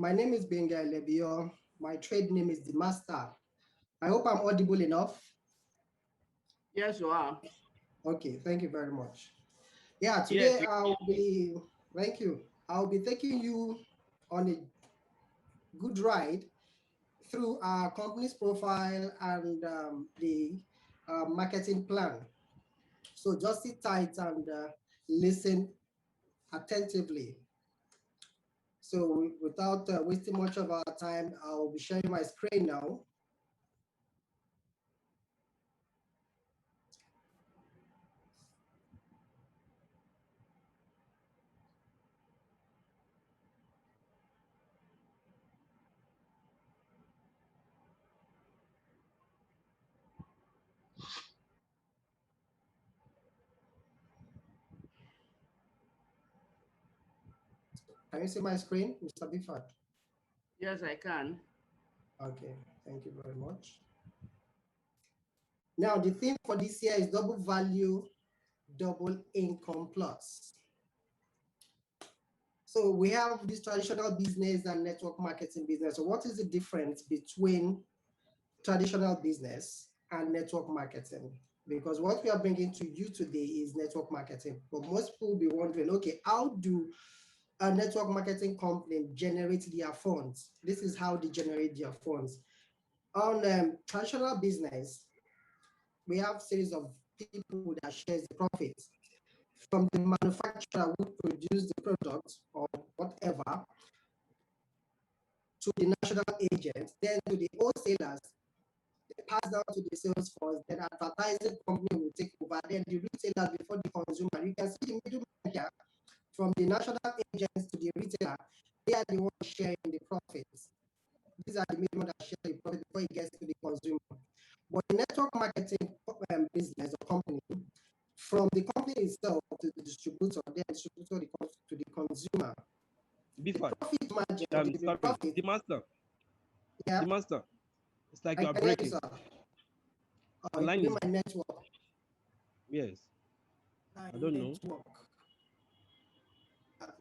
My name is Benga Lebio. My trade name is the Master. I hope I'm audible enough. Yes, you are. Okay, thank you very much. Yeah, Yes, today thank you. I'll be taking you on a good ride through our company's profile and the marketing plan. So just sit tight and listen attentively. So without wasting much of our time, I'll be sharing my screen now. Can you see my screen, Mr. Bifford? Yes, I can. Okay, thank you very much. Now, the theme for this year is double value, double income plus. So we have this traditional business and network marketing business. So what is the difference between traditional business and network marketing? Because what we are bringing to you today is network marketing. But most people will be wondering, okay, how do a network marketing company generate their funds? This is how they generate their funds. On traditional business, we have series of people that shares the profits from the manufacturer who produce the product or whatever to the national agents, then to the wholesalers, they pass down to the sales force, then advertising company will take over, then the retailers before the consumer. You can see the middleman here from the national agents to the retailer, they are the ones sharing the profits. These are the middlemen that share the profit before it gets to the consumer. But the network marketing business or company, from the company itself to the distributor, then distributor to the consumer, the Bifat. profit margin, the Sorry, profit, the master. yeah, The master. It's like I you are can hear you, breaking. sir. The line Including is my network. yes. My I don't know. network.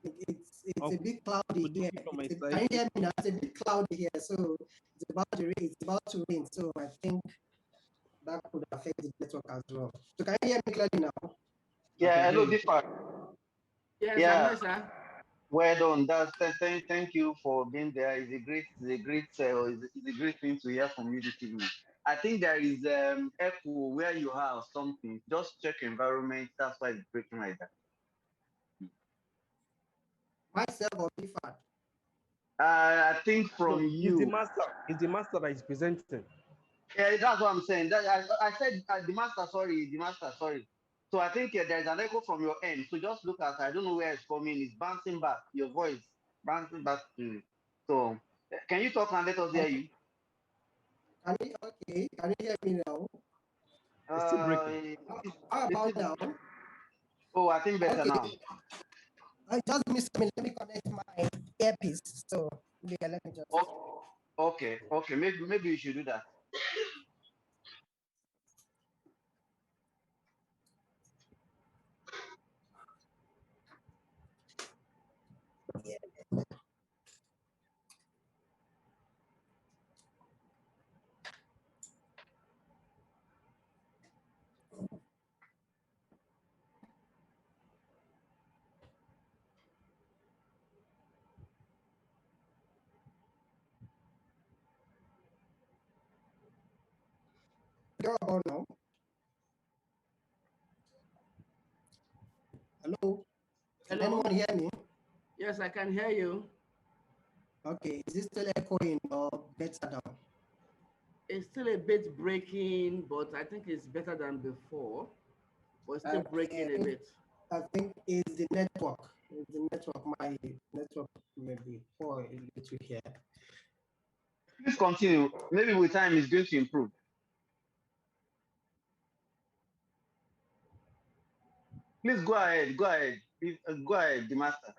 It's Or a bit cloudy could here. it be from my Can side? you hear me now? It's a bit cloudy here, so it's about to rain. So I think that could affect the network as well. So can you hear me clearly now? I can Yeah, hear hello, you. Differ. Yes, I'm Yeah, here, sir. well done. Thank you for being there. It's a great thing to hear from you this evening. I think there is echo where you have something. Just check environment. That's why it's breaking like that. Myself or Bifat? I think No, from it's the you. master. It's the master that is presenting. Yeah, that's what I'm saying. I said the master. Sorry, the master. Sorry. So I think there's an echo from your end. So just look at. I don't know where it's coming. It's bouncing back. Your voice bouncing back to you. So can you talk and let us hear Okay. you? Okay? Can you hear me now? It's still breaking. How It's about still, now? oh, I think better Okay. now. Just miss me. Let me connect my earpiece. So yeah, let me just. Oh, okay. Maybe you should do that. How about now? Hello. Can Hello? anyone hear me? Yes, I can hear you. Okay. Is this still echoing or better now? It's still a bit breaking, but I think it's better than before. But it's still I breaking a think bit. I think it's the network. It's the network. My network may be poor a little here. Please continue. Maybe with time it's going to improve. Please go ahead. Go ahead. Go ahead, the master.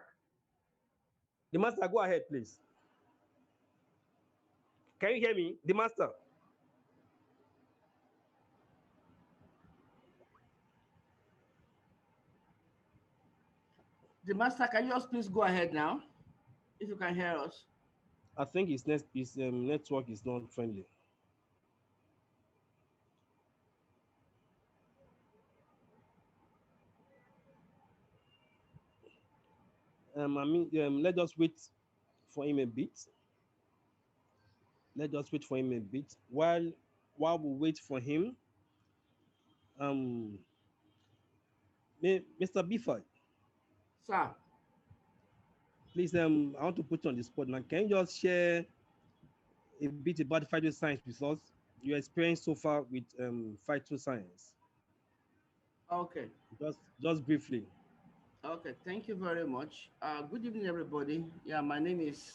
The master, go ahead, please. Can you hear me? The master. The master, can you just please go ahead now? If you can hear us. I think his network is not friendly. I mean, let us wait for him a bit. Let us wait for him a bit. While we wait for him, um, Mr. Bifford, Sir, please, I want to put you on the spot now. Can you just share a bit about phytoscience with us? Your experience so far with phytoscience, okay. just briefly. Okay, thank you very much. Good evening, everybody. Yeah, my name is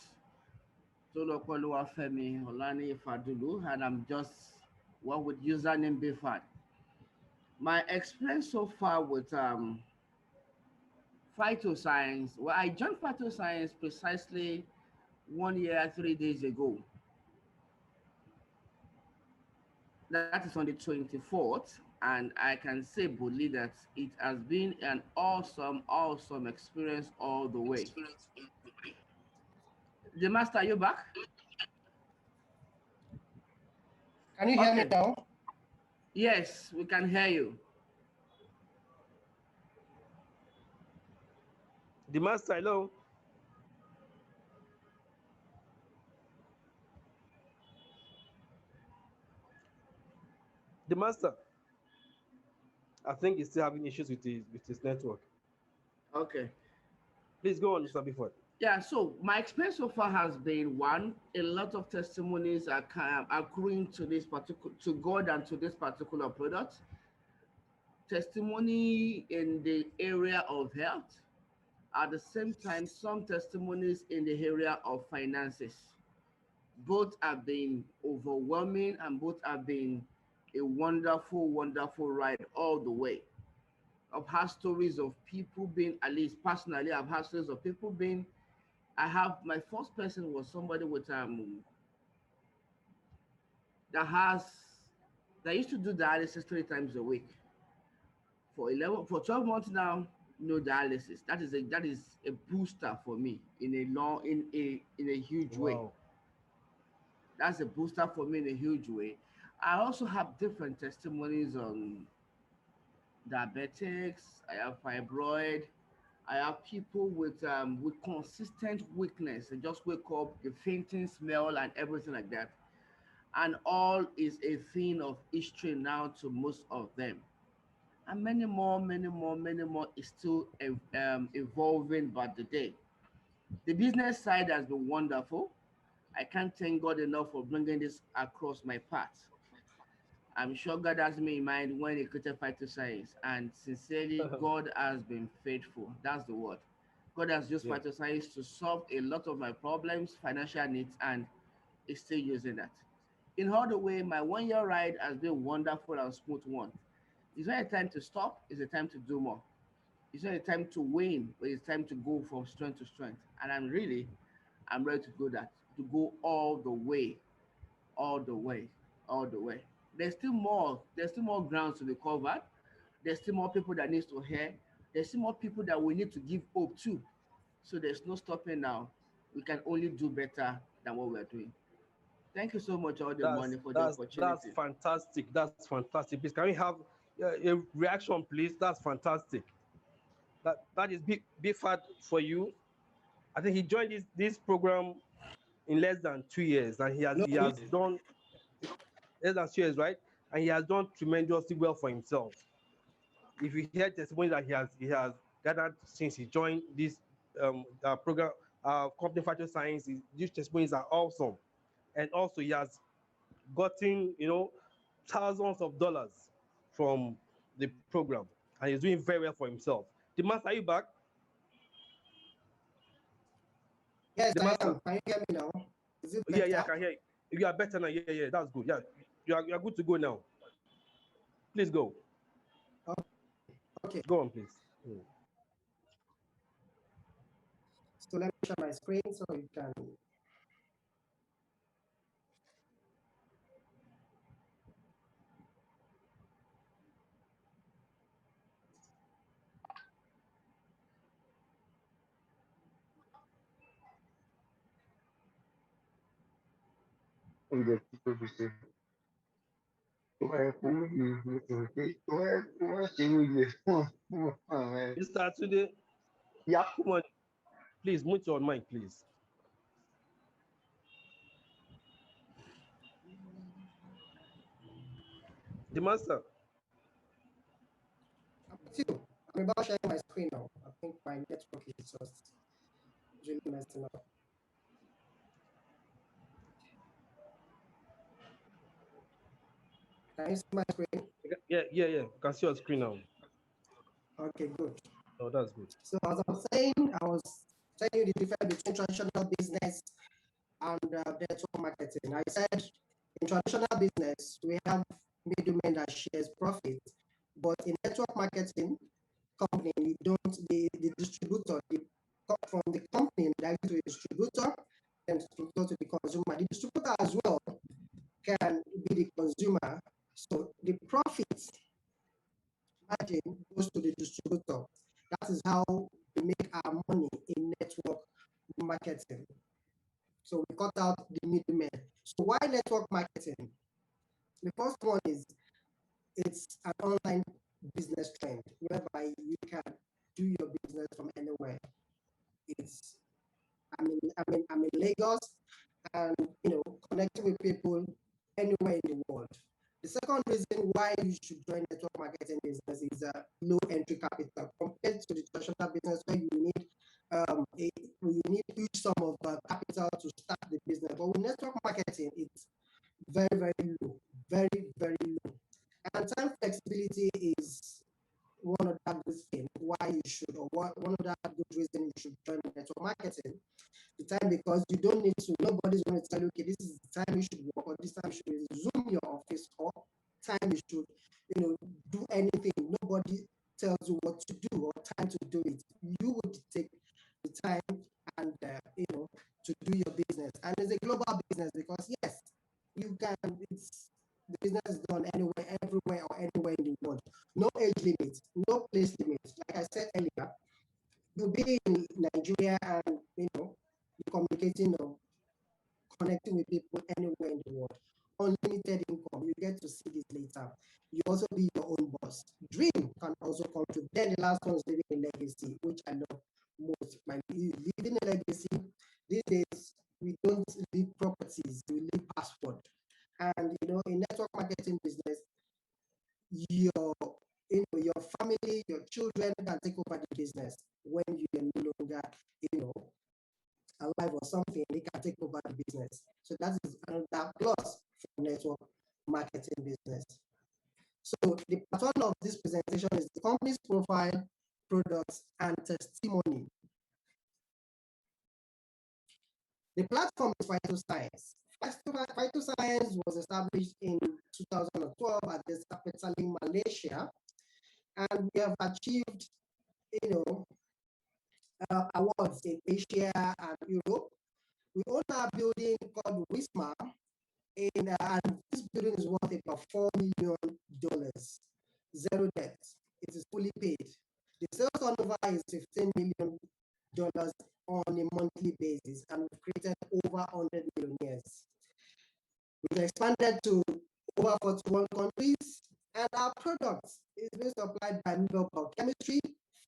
Tolokoluwa Femi Olani Fadulu, and I'm just one with username Bifad. My experience so far with phytoscience, well, I joined phytoscience precisely 1 year, 3 days ago. That is on the 24th, and I can say boldly that it has been an awesome, awesome experience all the way. The master, are you back? Can you hear me Okay. now? Yes, we can hear you. The master, hello. The master, I think he's still having issues with his network. Okay. Please go on, Mr. Bifford. Yeah, so my experience so far has been one, a lot of testimonies are accruing to this particular to God and to this particular product. Testimony in the area of health. At the same time, some testimonies in the area of finances. Both have been overwhelming and both have been a wonderful, wonderful ride all the way. I've had stories of people being, at least personally, I've had stories of people being, I have, my first person was somebody with that has that used to do dialysis 3 times a week for 12 months now. No dialysis. That is a booster for me in a long in a huge way. Wow. That's a booster for me in a huge way. I also have different testimonies on diabetics. I have fibroid. I have people with consistent weakness. They just wake up, a fainting smell and everything like that. And all is a thing of history now to most of them. And many more, many more, many more is still evolving by the day. The business side has been wonderful. I can't thank God enough for bringing this across my path. I'm sure God has me in mind when He created phytoscience, and sincerely, God has been faithful. That's the word. God has used Yeah. phytoscience to solve a lot of my problems, financial needs, and is still using that. In all the way, my 1 year ride has been wonderful and smooth one. It's not a time to stop, it's a time to do more. It's not a time to win, but it's time to go from strength to strength. And I'm ready to go that, to go all the way, all the way, all the way. There's still more grounds to be covered. There's still more people that needs to hear. There's still more people that we need to give hope to. So there's no stopping now. We can only do better than what we're doing. Thank you so much, all the That's money, for the that's that's opportunity. fantastic. That's fantastic. Please, can we have a reaction, please? That's fantastic. That is big fat for you. I think he joined this program in less than 2 years, and No, he has done less than 2 years, right? And he has done tremendously well for himself. If you hear testimony that he has gathered since he joined this program, company Factor Science, these testimonies are awesome. And also he has gotten thousands of dollars from the program, and he's doing very well for himself. The master, are you back? yes, The I master. am. Can you hear me now? Is it Yeah, yeah, I better? can hear you. You are better now. Yeah, yeah, that's good. Yeah, you are good to go now. Please go. Okay. Go on, please. Mm. So let me share my screen so you can. the people to say, man. Mr. Today, Yep. come on, please mute your mic, please. The master. I'm with you. I'm about sharing my screen now. I think my network is just really messing up. Can you see my screen? Yeah. You can see your screen now. Okay, good. Oh, that's good. So as I was saying, I was telling you the difference between traditional business and network marketing. I said in traditional business, we have middlemen that shares profit, but in network marketing company, you don't, the distributor, from the company directly to the distributor, and distributor to the consumer. The distributor as well can be the consumer. So the profit margin goes to the distributor. That is how we make our money in network marketing. So we cut out the middlemen. So why network marketing? The first one is it's an online business trend whereby you can do your business from anywhere. It's I'm in Lagos, and connecting with people anywhere in the world. The second reason why you should join network marketing business is low entry capital compared to the traditional business where you need huge sum of capital to start the business. But with network marketing, it's very, very low, very, very low. And time flexibility is one of that good thing why you should, or one of that good reason you should join network marketing. The time, because you don't need to, nobody's going to tell you, okay, this is the time you should work, or this time you should resume your office, or time you should, do anything. Nobody tells you what to do or time to do it. You would take the time and, to do your business. And it's a global business because, yes, you can, the business is done anywhere, everywhere, or anywhere in the world. No age limit, no place limit. Like I said earlier, you'll be in Nigeria and, communicating or connecting with people anywhere in the world. Unlimited income, you get to see this later. You also be your own boss. Dream can also come true. Then the last one is living a legacy, which I love most. Living a legacy, these days, we don't leave properties, we leave passport. And, in network marketing business, your family, your children can take over the business when you're no longer, alive or something, they can take over the business. So that is another plus for network marketing business. So the pattern of this presentation is the company's profile, products, and testimony. The platform is Phytoscience. Phytoscience was established in 2012 at the Petaling, Malaysia, and we have achieved, awards in Asia and Europe. We own a building called Wisma, and this building is worth about $4 million. Zero debt. It is fully paid. The sales turnover is $15 million on a monthly basis, and we've created over 100 millionaires. We've expanded to over 41 countries, and our products is being supplied by Middle Chemistry.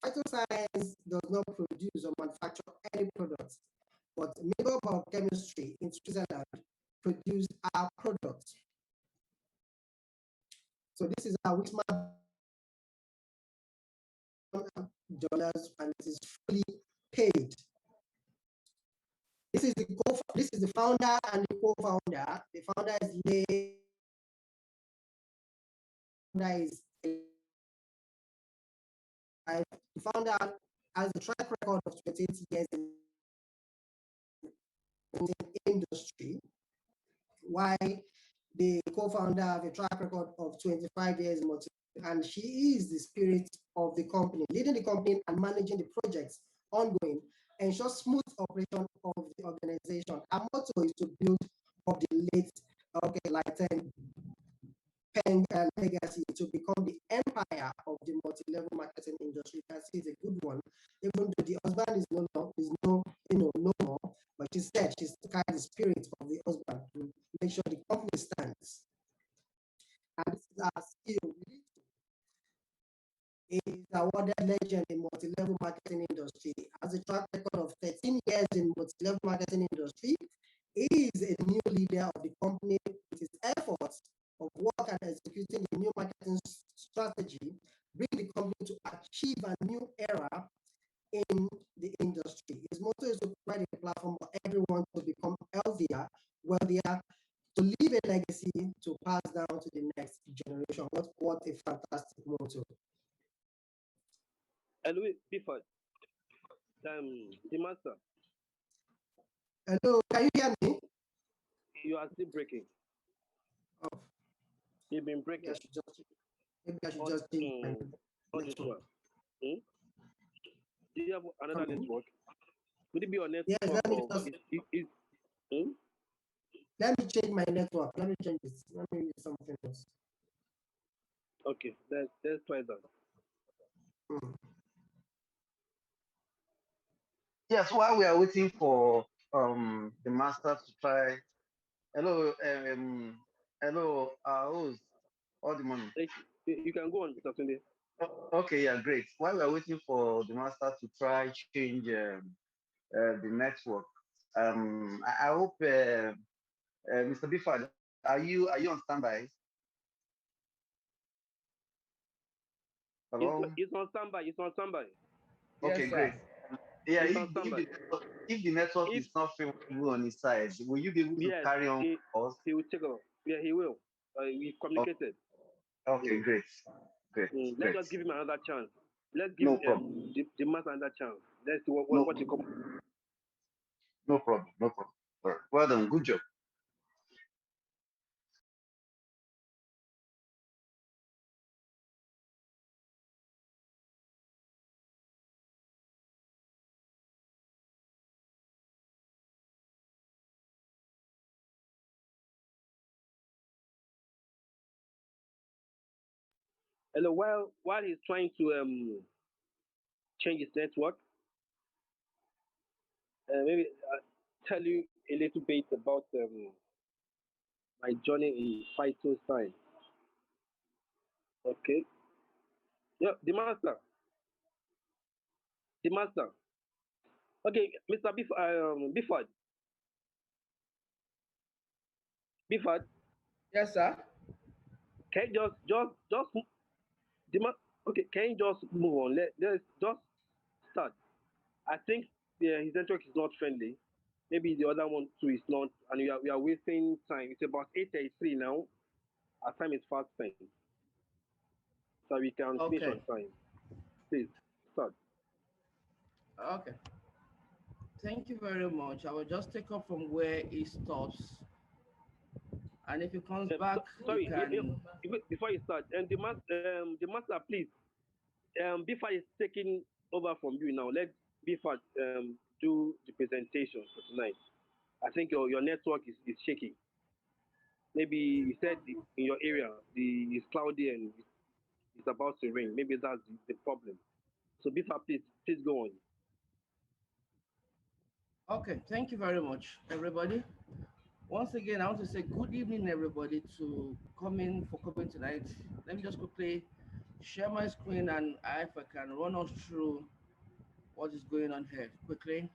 Phytoscience does not produce or manufacture any products, but Middle Chemistry in Switzerland produce our products. So this is our Wisma dollars, and it is fully paid. This is the founder and the co-founder. The founder is Lay. The founder has a track record of 28 years in the industry, while the co-founder have a track record of 25 years in and she is the spirit of the company, leading the company and managing the projects ongoing, ensure smooth operation of the organization. Our motto is to build up the late, Peng legacy to become the empire of the multi-level marketing industry. You can see it's a good one, even though the husband is no more, but she said she's carrying the spirit of the husband to make sure the company stands. And this is our skill. He is awarded legend in multi-level marketing industry. Has a track record of 13 years in multi-level marketing industry. He is a new leader of the company with his efforts of work and executing the new marketing strategy, bring the company to achieve a new era in the industry. His motto is to provide a platform for everyone to become healthier, wealthier, to leave a legacy to pass down to the next generation. What a fantastic motto. And wait, before the master, Hello, can you hear me? you are still breaking. Oh, You've been maybe I breaking. should just maybe I should On, just change my on this network. one. Hmm? Do you have another Hello? network? Could it be your Yes, network let me or just hmm? let me change my network. Let me change this. Let me use something else. Okay, let's try that. Hmm. Yes, while we are waiting for the master to try. Hello, hello, host, all the money. Hey, you can go on, Mr. Tunde. Okay, yeah, great. While we are waiting for the master to try change the network, I hope Mr. Biffard, are you on standby? Hello. It's on standby. It's on standby. Okay, Yes, great. sir. Yeah, It's on standby. if the network If is not favorable on his side, will you be able to yes, carry on with us? he will take over. Yeah, he will. We Oh, communicated. okay, great, great, Let's great. just give him another chance. Let's give No problem. the master another chance. Let's see No, what you come. no problem. No problem. All right. Well done. Good job. Hello. While he's trying to change his network, maybe tell you a little bit about my journey in phytoscience. Okay. Yeah, the master. Okay, Mr. Bifford, Yes, sir. can you just the ma- okay? Can you just move on? Let's just start. I think his network is not friendly. Maybe the other one too is not, and we are wasting time. It's about 8:33 now. Our time is fast spent, so we can finish on Okay. time. Please start. Okay. Thank you very much. I will just take up from where he stops. And if he comes back, you Sorry, can. before you start, and the master, please, Bifat is taking over from you now. Let Bifat do the presentation for tonight. I think your network is shaky. Maybe you said in your area it's cloudy and it's about to rain. Maybe that's the problem. So Bifat, please go on. Okay. Thank you very much, everybody. Once again, I want to say good evening, everybody, to coming for coming tonight. Let me just quickly share my screen and if I can run us through what is going on here quickly.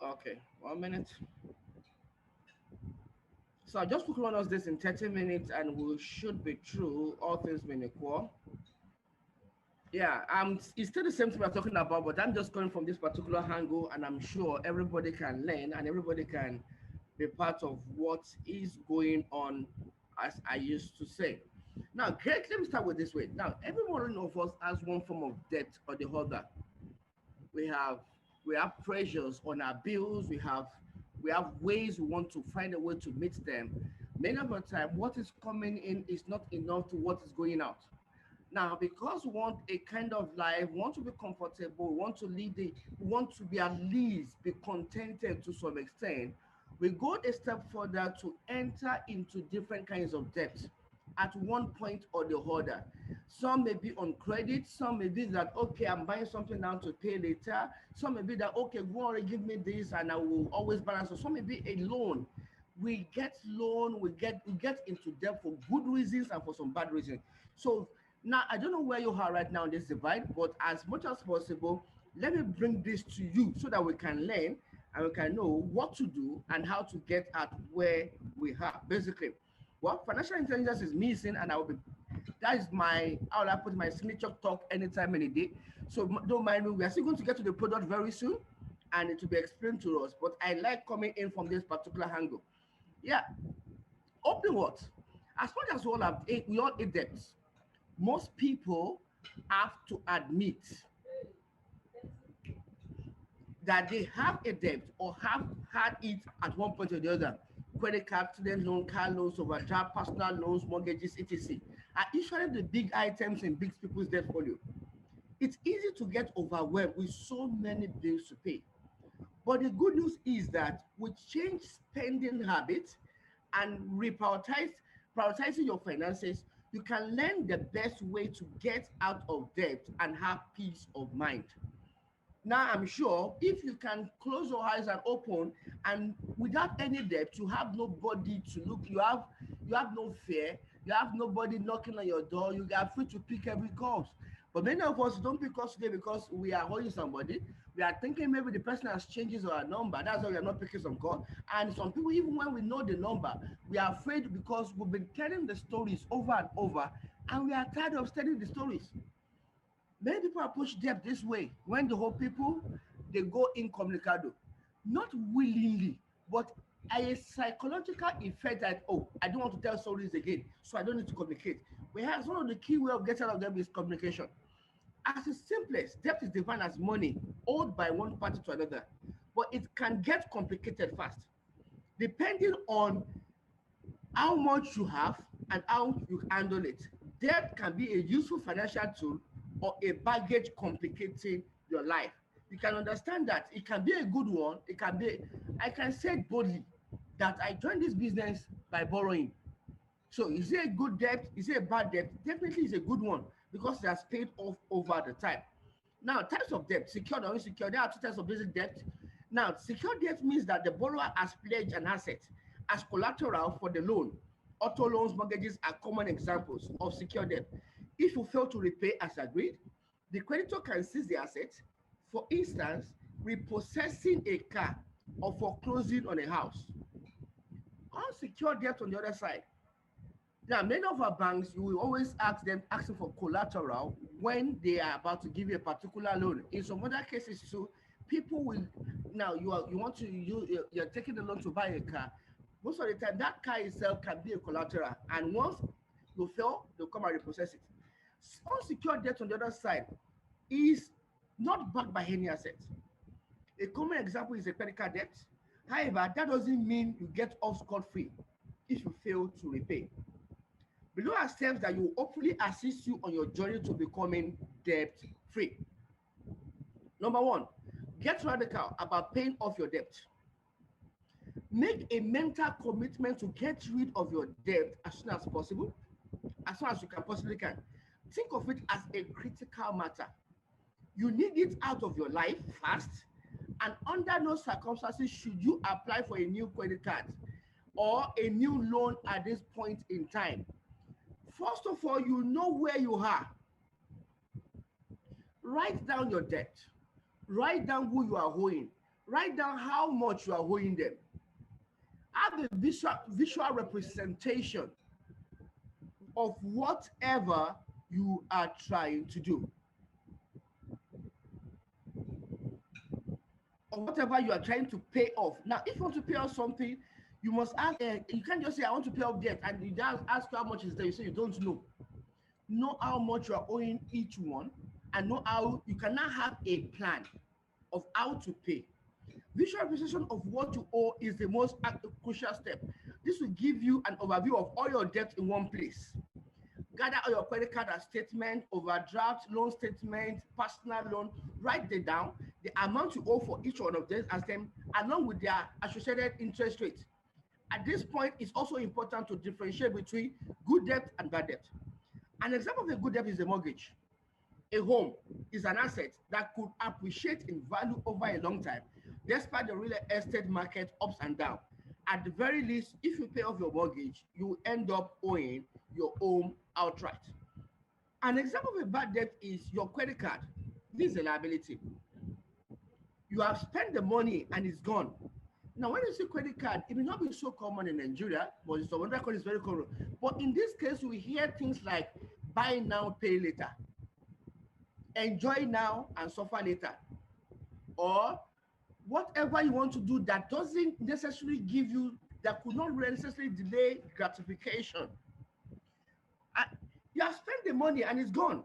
Okay, 1 minute. So I just quickly run us this in 30 minutes and we should be through all things being equal. Yeah, it's still the same thing we're talking about, but I'm just coming from this particular angle, and I'm sure everybody can learn and everybody can be part of what is going on, as I used to say. Now, great, let me start with this way. Now, every one of us has one form of debt or the other. We have we have pressures on our bills, we have ways we want to find a way to meet them. Many of the time, what is coming in is not enough to what is going out. Now, because we want a kind of life, we want to be comfortable, we want to we want to be at least be contented to some extent, we go a step further to enter into different kinds of debt. at one point or the other. Some may be on credit, some may be that, okay, I'm buying something now to pay later. Some may be that, okay, go on and give me this and I will always balance. So some may be a loan. We get loan, we get into debt for good reasons and for some bad reasons. So now I don't know where you are right now in this divide, but as much as possible, let me bring this to you so that we can learn and we can know what to do and how to get at where we are. Basically, well, financial intelligence is missing, and I will be that is my how will I put my signature talk anytime, any day. So don't mind me. We are still going to get to the product very soon, and it will be explained to us. But I like coming in from this particular angle. Yeah, opening what? As much as we all eat debts, most people have to admit that they have a debt or have had it at one point or the other. Credit card, student loan, car loans, overdraft, personal loans, mortgages, etc. are usually the big items in big people's debt portfolio. It's easy to get overwhelmed with so many bills to pay. But the good news is that with change spending habits and prioritizing your finances, you can learn the best way to get out of debt and have peace of mind. Now I'm sure if you can close your eyes and open and without any debt, you have nobody to look, you have no fear, you have nobody knocking on your door, you are free to pick every calls. But many of us don't pick us today because we are holding somebody. We are thinking maybe the person has changed our number. That's why we are not picking some call. And some people, even when we know the number, we are afraid because we've been telling the stories over and over, and we are tired of telling the stories. Many people approach debt this way when the whole people they go incommunicado, not willingly, but a psychological effect that oh, I don't want to tell stories again, so I don't need to communicate. Whereas one of the key way of getting out of them is communication. As the simplest, debt is defined as money owed by one party to another, but it can get complicated fast, depending on how much you have and how you handle it. Debt can be a useful financial tool or a baggage complicating your life. You can understand that it can be a good one. It can be, I can say it boldly that I joined this business by borrowing. So is it a good debt? Is it a bad debt? Definitely it's a good one because it has paid off over the time. Now, types of debt, secured or unsecured, there are two types of basic debt. Now, secured debt means that the borrower has pledged an asset as collateral for the loan. Auto loans, mortgages are common examples of secured debt. If you fail to repay as agreed, the creditor can seize the asset, for instance, repossessing a car or foreclosing on a house. Unsecured debt on the other side. Now, many of our banks, you will always ask them asking for collateral when they are about to give you a particular loan. In some other cases, so people will now you want to you're taking the loan to buy a car. Most of the time, that car itself can be a collateral, and once you fail, they'll come and repossess it. Unsecured debt on the other side is not backed by any asset. A common example is a credit card debt. However, that doesn't mean you get off scot-free if you fail to repay. Below are steps that will hopefully assist you on your journey to becoming debt free. Number one, get radical about paying off your debt. Make a mental commitment to get rid of your debt as soon as possible, as soon as you can possibly can. Think of it as a critical matter. You need it out of your life fast, and under no circumstances should you apply for a new credit card or a new loan at this point in time. First of all, you know where you are. Write down your debt. Write down who you are owing. Write down how much you are owing them. Have a visual representation of whatever you are trying to do, or whatever you are trying to pay off. Now, if you want to pay off something, you must ask. You can't just say, "I want to pay off debt," and you just ask how much is there. You say you don't know. Know how much you are owing each one, and know how you can now have a plan of how to pay. Visual representation of what you owe is the most crucial step. This will give you an overview of all your debt in one place. Gather all your credit card statement, overdraft, loan statement, personal loan. Write them down, the amount you owe for each one of them, as them along with their associated interest rate. At this point, it's also important to differentiate between good debt and bad debt. An example of a good debt is a mortgage. A home is an asset that could appreciate in value over a long time, despite the real estate market ups and downs. At the very least, if you pay off your mortgage, you will end up owing your home outright. An example of a bad debt is your credit card. This is a liability. You have spent the money and it's gone. Now, when you see credit card, it may not be so common in Nigeria, but it's another country is very common. But in this case, we hear things like buy now, pay later, enjoy now and suffer later, or whatever you want to do that doesn't necessarily give you, that could not necessarily delay gratification. Uh, You have spent the money and it's gone.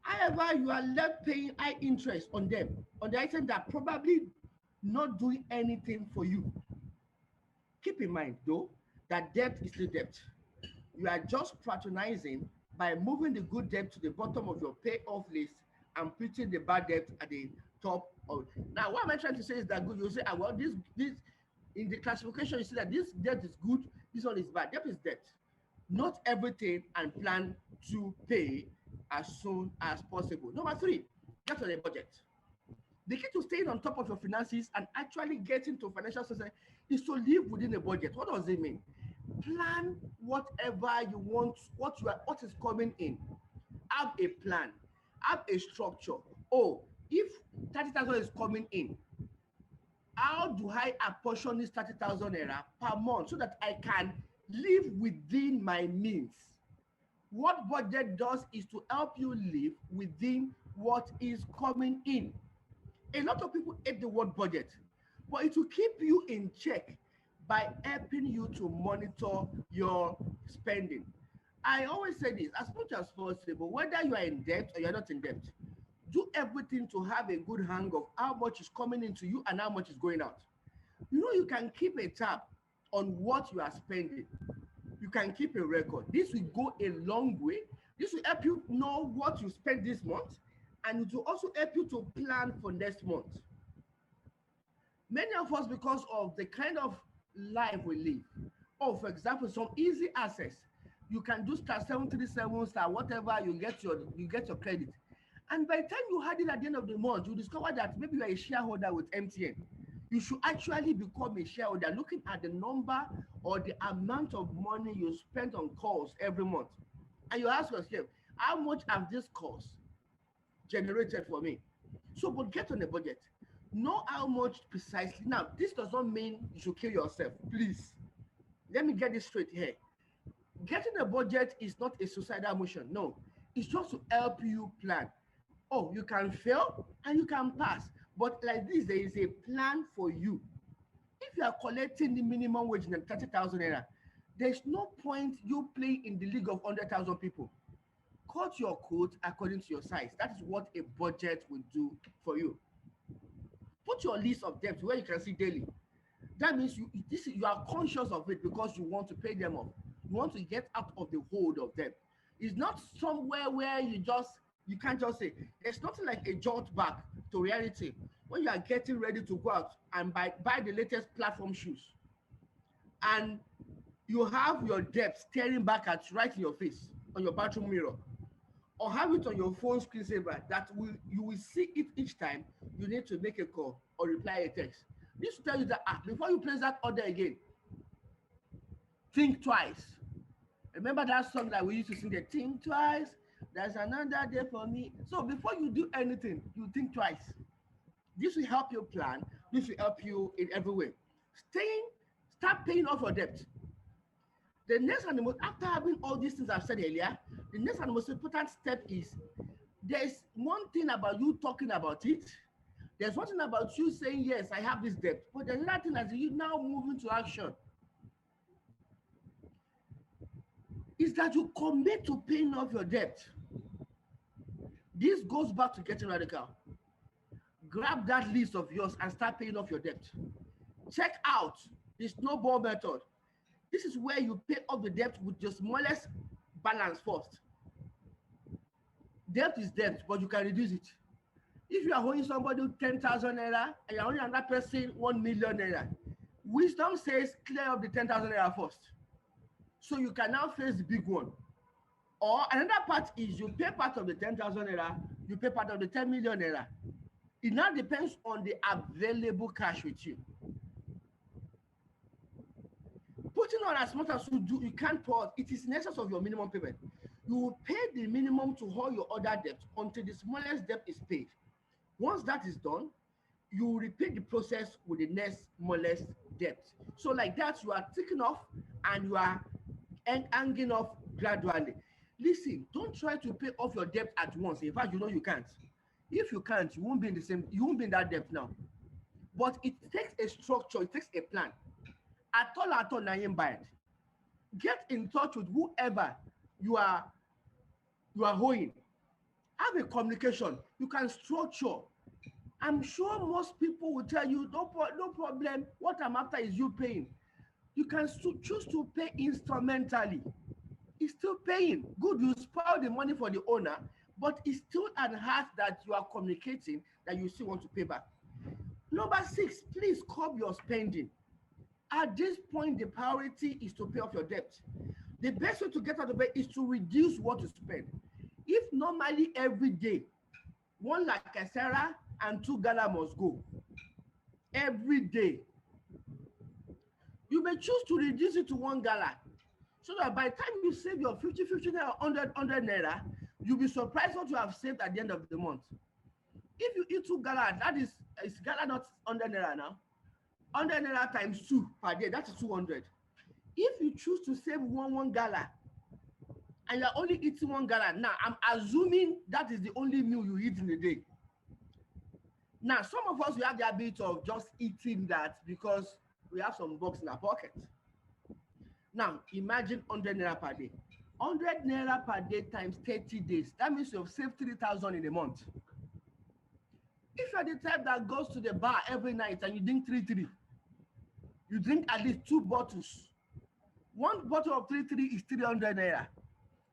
However, you are left paying high interest on them, on the item that probably not doing anything for you. Keep in mind, though, that debt is still debt. You are just patronizing by moving the good debt to the bottom of your payoff list and putting the bad debt at the top of. Now, what am I trying to say is that good. You say, ah, well, this in the classification, you see that this debt is good, this one is bad. Debt is debt. Not everything, and plan to pay as soon as possible. Number three, get on a budget. The key to staying on top of your finances and actually getting to financial success is to live within a budget. What does it mean? Plan whatever you want, what is coming in. Have a plan, have a structure. Oh, if 30,000 is coming in, how do I apportion this 30,000 naira per month so that I can live within my means? What budget does is to help you live within what is coming in. A lot of people hate the word budget, but it will keep you in check by helping you to monitor your spending. I always say this, as much as possible, whether you are in debt or you're not in debt, do everything to have a good hang of how much is coming into you and how much is going out. You know, you can keep a tab on what you are spending. You can keep a record. This will go a long way. This will help you know what you spent this month, and it will also help you to plan for next month. Many of us, because of the kind of life we live, or for example, some easy access, you can do star 737 star whatever, you get your credit. And by the time you had it at the end of the month, you discover that maybe you are a shareholder with MTN. You should actually become a shareholder looking at the number or the amount of money you spend on calls every month. And you ask yourself, how much have this cost generated for me? So, but get on a budget. Know how much precisely. Now, this does not mean you should kill yourself. Please, let me get this straight here. Getting a budget is not a suicidal motion. No, it's just to help you plan. Oh, you can fail and you can pass. But like this, there is a plan for you. If you are collecting the minimum wage in 30,000 naira, there's no point you playing in the league of 100,000 people. Cut your coat according to your size. That is what a budget will do for you. Put your list of debts where you can see daily. That means you are conscious of it because you want to pay them off. You want to get out of the hold of them. It's not somewhere where you can't just say. There's nothing like a jolt back to reality when you are getting ready to go out and buy the latest platform shoes, and you have your debt staring back at you right in your face on your bathroom mirror, or have it on your phone screensaver that you will see it each time you need to make a call or reply a text. This will tell you that before you place that order again, think twice. Remember that song that we used to sing, the think twice, there's another day for me. So before you do anything, you think twice. This will help you plan. This will help you in every way. Start paying off your debt. The next and the most, after having all these things I've said earlier, the next and the most important step is, there's one thing about you talking about it. There's one thing about you saying, yes, I have this debt. But there's another thing as you now move into action, is that you commit to paying off your debt. This goes back to getting radical. Grab that list of yours and start paying off your debt. Check out the snowball method. This is where you pay off the debt with your smallest balance first. Debt is debt, but you can reduce it. If you are owing somebody 10,000 naira and you're owing another person 1 million naira, Wisdom says clear up the 10,000 naira first, so you can now face the big one. Or another part is you pay part of the 10,000 naira, you pay part of the 10 million naira. It now depends on the available cash with you. Putting on as much as you do, you can't pause. It is in excess of your minimum payment. You will pay the minimum to all your other debt until the smallest debt is paid. Once that is done, you will repeat the process with the next smallest debt. So like that, you are ticking off and you are hanging off gradually. Listen, don't try to pay off your debt at once. In fact, you know you can't. If you can't, you won't be in that debt now. But it takes a structure, it takes a plan. At all, na him buy it. Get in touch with whoever you are you are owing. Have a communication. You can structure. I'm sure most people will tell you, no problem. What I'm after is you paying. You can choose to pay instrumentally. It's still paying. Good, you spoil the money for the owner, but it's still an act that you are communicating that you still want to pay back. Number 6, please curb your spending. At this point, the priority is to pay off your debt. The best way to get out of it is to reduce what you spend. If normally every day, one like Sarah and 2 gala must go every day, you may choose to reduce it to 1 gala, so that by the time you save your 50 naira, 100 naira, you'll be surprised what you have saved at the end of the month. If you eat 2 gala, that is gala not 100 naira now. 100 naira times 2 per day, that is 200. If you choose to save one gala and you're only eating 1 gala, now I'm assuming that is the only meal you eat in a day. Now, some of us, we have the habit of just eating that because we have some bucks in our pocket. Now, imagine 100 naira per day. 100 naira per day times 30 days. That means you have saved 3,000 in a month. If you're the type that goes to the bar every night and you drink 3-3, you drink at least 2 bottles. 1 bottle of 3-3 is 300 naira.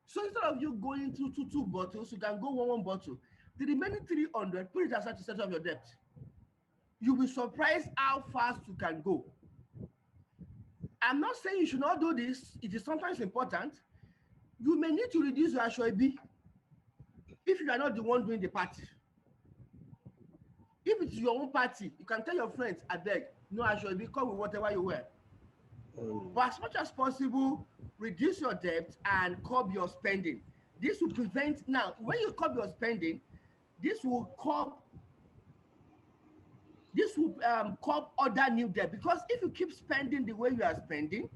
So instead of you going through two bottles, you can go one bottle. The remaining 300, put it aside to settle off your debt. You'll be surprised how fast you can go. I'm not saying you should not do this. It is sometimes important. You may need to reduce your HOIB if you are not the one doing the party. If it's your own party, you can tell your friends, I beg, no HOIB, come with whatever you wear. But as much as possible, reduce your debt and curb your spending. This will prevent, now, when you curb your spending, this will curb other new debt. Because if you keep spending the way you are spending,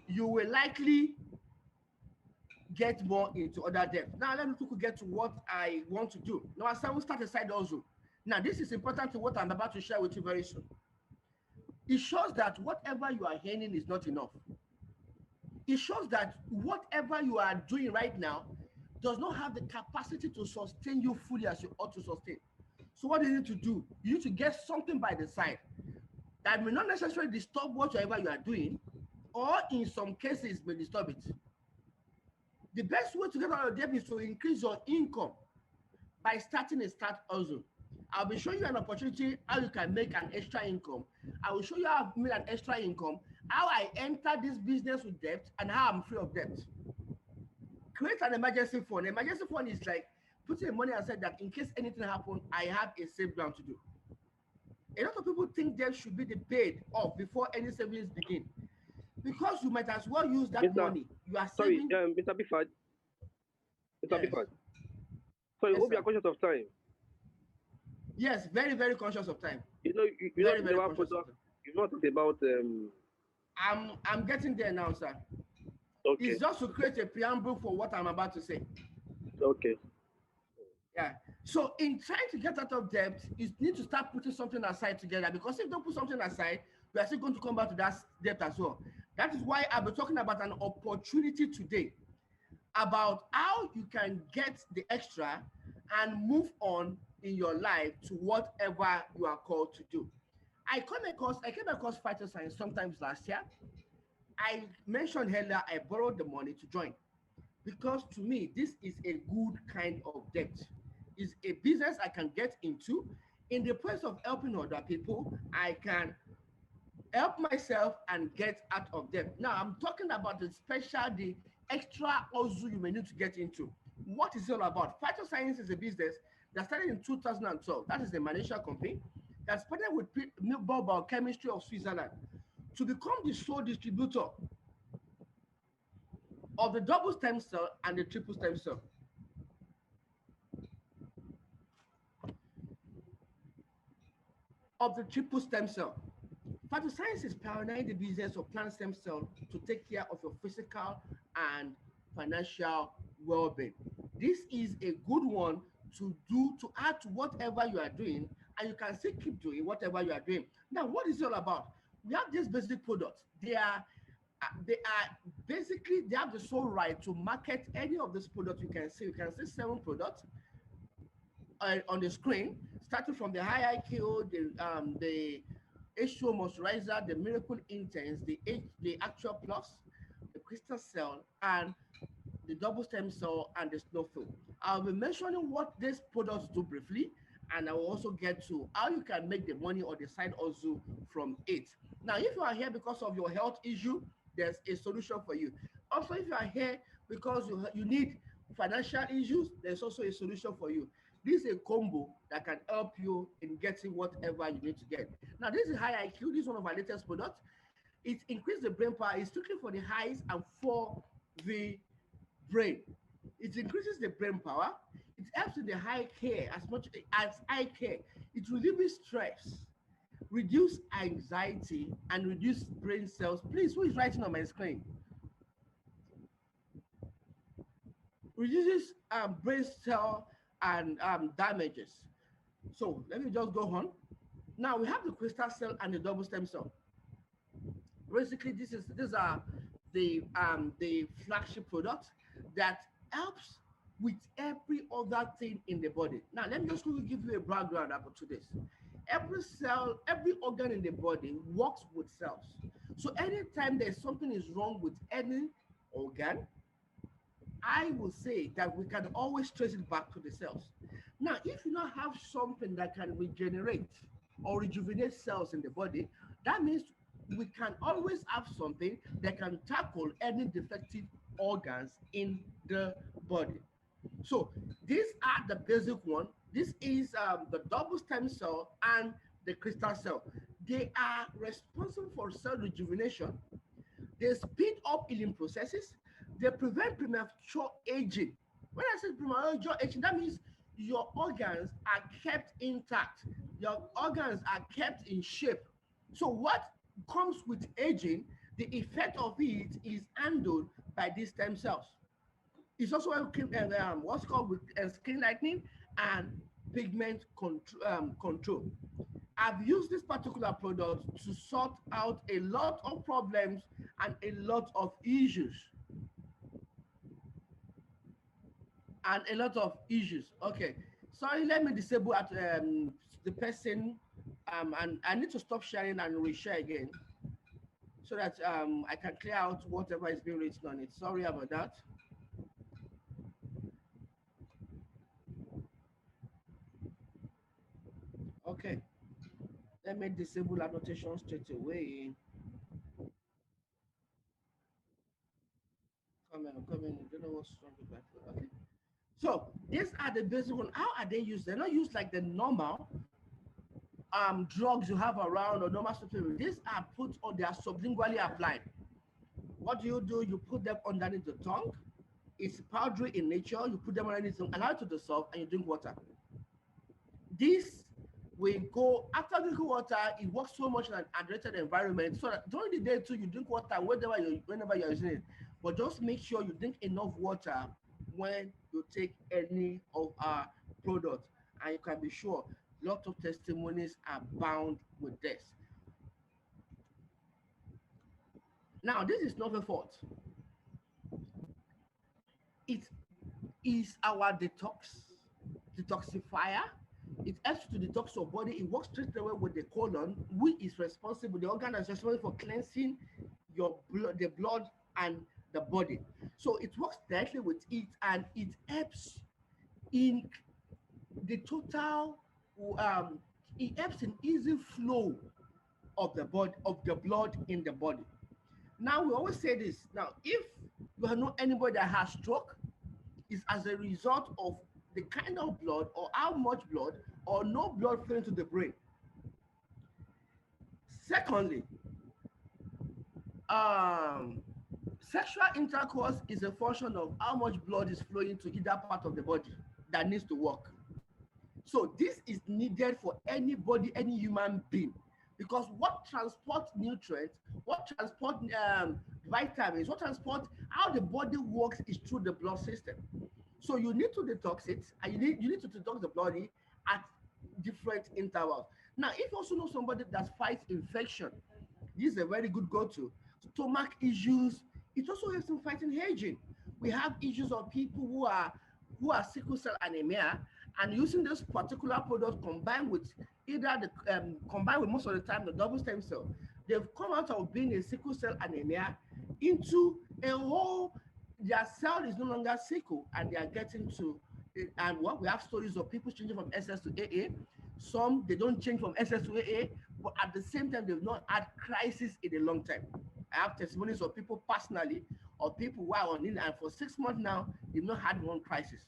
you will likely get more into other debt. Now, let me quickly get to what I want to do. Now, I will start a side also. Now, this is important to what I'm about to share with you very soon. It shows that whatever you are earning is not enough. It shows that whatever you are doing right now does not have the capacity to sustain you fully as you ought to sustain. So what do you need to do? You need to get something by the side that may not necessarily disturb whatever you are doing, or in some cases may disturb it. The best way to get out of debt is to increase your income by starting a start hustle. I'll be showing you an opportunity how you can make an extra income. I will show you how I've made an extra income, how I enter this business with debt, and how I'm free of debt. Create an emergency fund. An emergency fund is like putting money aside that in case anything happens, I have a safe ground to do. A lot of people think debt should be paid off before any savings begin, because you might as well use that money. You are saving. Sorry, Mr. Bifad. Mr. Yes. Bifad. So you hope you are conscious of time. Yes, very, very conscious of time. You've not talked about I'm getting there now, sir. Okay. It's just to create a preamble for what I'm about to say. Okay. Yeah. So in trying to get out of debt, you need to start putting something aside together, because if you don't put something aside, you are still going to come back to that debt as well. That is why I'll be talking about an opportunity today about how you can get the extra and move on in your life to whatever you are called to do. I came across Phytoscience sometimes last year. I mentioned earlier I borrowed the money to join, because to me this is a good kind of debt. It's a business I can get into. In the place of helping other people, I can help myself and get out of debt. Now I'm talking about the extra also you may need to get into. What is it all about? Phytoscience is a business that started in 2012. That is the Malaysia company that started with biochemistry of Switzerland to become the sole distributor of the double stem cell and the triple stem cell. Of the triple stem cell. Phytoscience is pioneering the business of plant stem cell to take care of your physical and financial well-being. This is a good one to do to add to whatever you are doing, and you can still keep doing whatever you are doing. Now, what is it all about? We have these basic products. They are basically they have the sole right to market any of these products you can see. You can see 7 products on the screen, starting from the high IQ, the H2O moisturizer, the Miracle Intense, the Actual Plus, the Crystal Cell, and the double stem cell and the snowflake. I'll be mentioning what these products do briefly, and I will also get to how you can make the money or the side hustle from it. Now, if you are here because of your health issue, there's a solution for you. Also, if you are here because you need financial issues, there's also a solution for you. This is a combo that can help you in getting whatever you need to get. Now, this is high IQ. This is one of our latest products. It increases the brain power. It's strictly for the eyes and for the brain. It increases the brain power. It helps in the eye care as much as eye care. It relieves stress, reduce anxiety, and reduce brain cells. Please, who is writing on my screen? Reduces brain cell and damages. So let me just go on. Now we have the crystal cell and the double stem cell. Basically, these are the flagship product that helps with every other thing in the body. Now, let me just quickly give you a background about to this. Every cell, every organ in the body works with cells. So anytime there's something is wrong with any organ, I will say that we can always trace it back to the cells. Now, if you not have something that can regenerate or rejuvenate cells in the body, that means we can always have something that can tackle any defective organs in the body. So these are the basic one. This is the double stem cell and the crystal cell. They are responsible for cell rejuvenation. They speed up healing processes. They prevent premature aging. When I say premature aging, that means your organs are kept intact. Your organs are kept in shape. So what comes with aging, the effect of it is handled by these stem cells. It's also what's called with skin lightening and pigment control. I've used this particular product to sort out a lot of problems and a lot of issues. Okay, sorry, let me disable at the person, and I need to stop sharing and reshare again so that I can clear out whatever is being written on it. Sorry about that. Okay, let me disable annotation straight away. Come in. You don't know what's wrong with my phone. Okay. So these are the basic one. How are they used? They're not used like the normal drugs you have around or normal supplements. These are put on, they are sublingually applied. What do? You put them underneath the tongue. It's powdery in nature. You put them underneath the tongue, allow it to dissolve, and you drink water. This will go after drinking water. It works so much in an hydrated environment, so that during the day too, you drink water whenever you're using it. But just make sure you drink enough water when you take any of our products, and you can be sure lots of testimonies are bound with this. Now, this is not a fault. It is our detoxifier. It helps to detox your body. It works straight away with the colon, which is responsible. The organ is responsible for cleansing your blood, the blood and the body. So it works directly with it, and it helps in the total. Um, it helps in easy flow of the blood in the body. Now we always say this. Now, if you know anybody that has stroke, it's as a result of the kind of blood or how much blood or no blood flowing to the brain. Secondly, um, sexual intercourse is a function of how much blood is flowing to either part of the body that needs to work. So this is needed for anybody, any human being, because what transport nutrients, what transport vitamins, what transport how the body works is through the blood system. So you need to detox it, and you need to detox the body at different intervals. Now, if you also know somebody that fights infection, this is a very good go-to. Stomach issues, it also helps in fighting aging. We have issues of people who are sickle cell anemia, and using this particular product combined with either the combined with most of the time the double stem cell, they've come out of being a sickle cell anemia into a whole. Their cell is no longer sickle, and they are getting to. And what we have stories of people changing from SS to AA. Some they don't change from SS to AA, but at the same time they've not had crisis in a long time. I have testimonies of people personally, or people who are on it, and for 6 months now they've not had one crisis.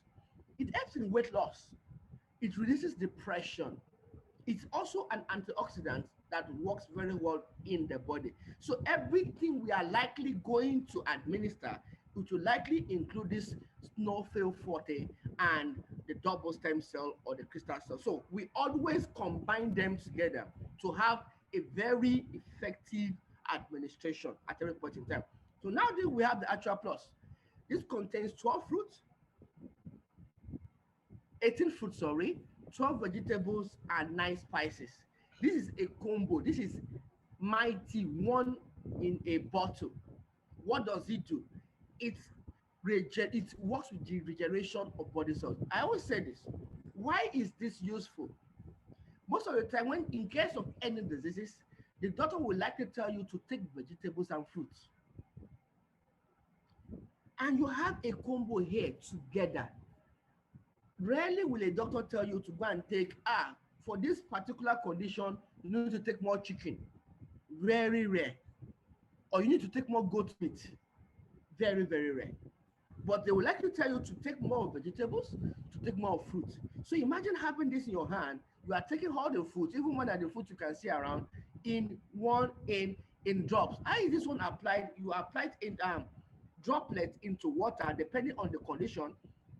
It helps in weight loss. It reduces depression. It's also an antioxidant that works very well in the body. So everything we are likely going to administer, it will likely include this snowflake forte and the double stem cell or the crystal cell. So we always combine them together to have a very effective administration at every point in time. So now that we have the actual plus, this contains 12 fruits, 18 fruits, sorry, 12 vegetables, and 9 spices. This is a combo. This is mighty one in a bottle. What does it do? It it works with the regeneration of body cells. I always say this. Why is this useful? Most of the time, when in case of any diseases, the doctor will likely tell you to take vegetables and fruits. And you have a combo here together. Rarely will a doctor tell you to go and take, for this particular condition, you need to take more chicken. Very rare. Or you need to take more goat meat. Very, very rare. But they will likely tell you to take more vegetables, to take more fruit. So imagine having this in your hand. You are taking all the fruit, even more than the fruit you can see around, in one in drops. How is this one applied? You apply it in droplets into water, depending on the condition.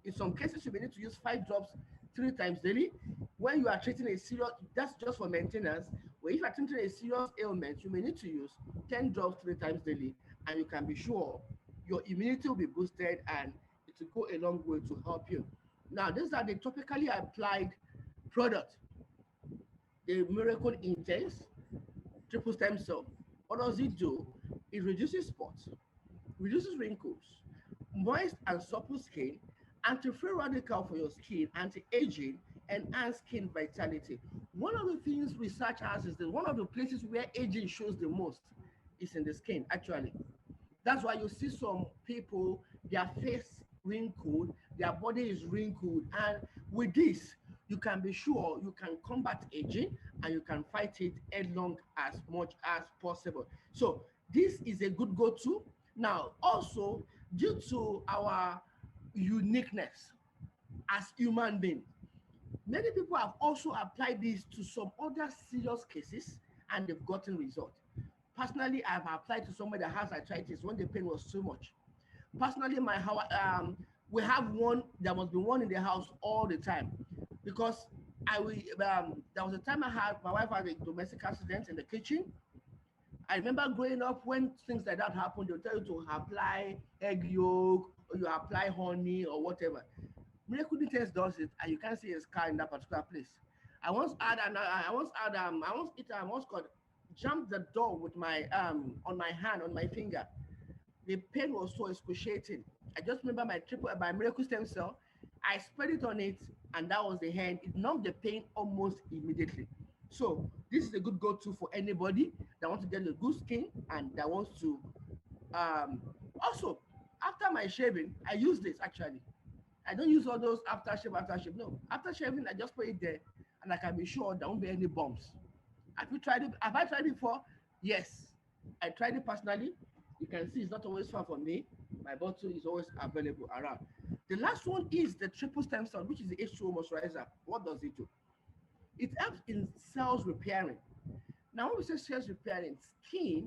In some cases, you may need to use 5 drops 3 times daily. When you are treating a serious, that's just for maintenance. But if you are treating a serious ailment, you may need to use 10 drops 3 times daily, and you can be sure your immunity will be boosted and it will go a long way to help you. Now, these are the topically applied product, the Miracle Intense Triple Stem Cell. What does it do? It reduces spots, reduces wrinkles, moist and supple skin, anti-free radical for your skin, anti-aging, enhance skin vitality. One of the things research has is that one of the places where aging shows the most is in the skin, actually. That's why you see some people, their face wrinkled, their body is wrinkled. And with this, you can be sure you can combat aging and you can fight it headlong as much as possible. So this is a good go-to. Now, also, due to our uniqueness as human beings, many people have also applied this to some other serious cases and they've gotten results. Personally, I've applied to somebody that has arthritis when the pain was too much. Personally, we have one. There must be one in the house all the time, because there was a time I had my wife had a domestic accident in the kitchen. I remember growing up when things like that happen, they'll tell you to apply egg yolk or you apply honey or whatever. Miracle Details does it, and you can't see a scar in that particular place. I once got jumped the door with my on my hand, on my finger. The pain was so excruciating. I just remember my miracle stem cell. I spread it on it, and that was the hand. It numbed the pain almost immediately. So this is a good go-to for anybody that wants to get a good skin and that wants to also, after my shaving, I use this actually. I don't use all those after shave. No, after shaving, I just put it there, and I can be sure there won't be any bumps. Have you tried it? Have I tried it before? Yes. I tried it personally. You can see it's not always far from me. My bottle is always available around. The last one is the triple stem cell, which is the H2O moisturizer. What does it do? It helps in cells repairing. Now, when we say cells repairing,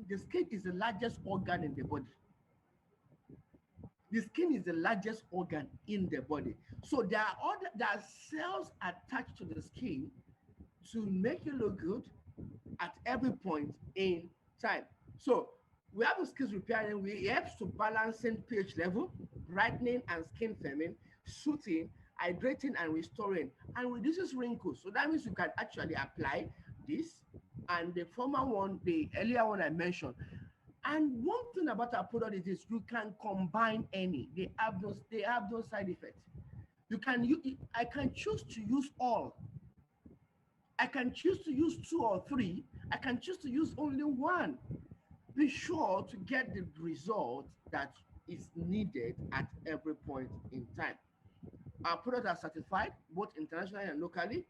the skin is the largest organ in the body. The skin is the largest organ in the body. So there are cells attached to the skin to make you look good at every point in time. So we have the skin repairing, we helps to balancing pH level, brightening and skin firming, soothing, hydrating and restoring, and reduces wrinkles. So that means you can actually apply this and the former one, the earlier one I mentioned. And one thing about our product is this: you can combine any. They have no side effects. I can choose to use all. I can choose to use two or three. I can choose to use only one. Be sure to get the result that is needed at every point in time. Our products are certified both internationally and locally,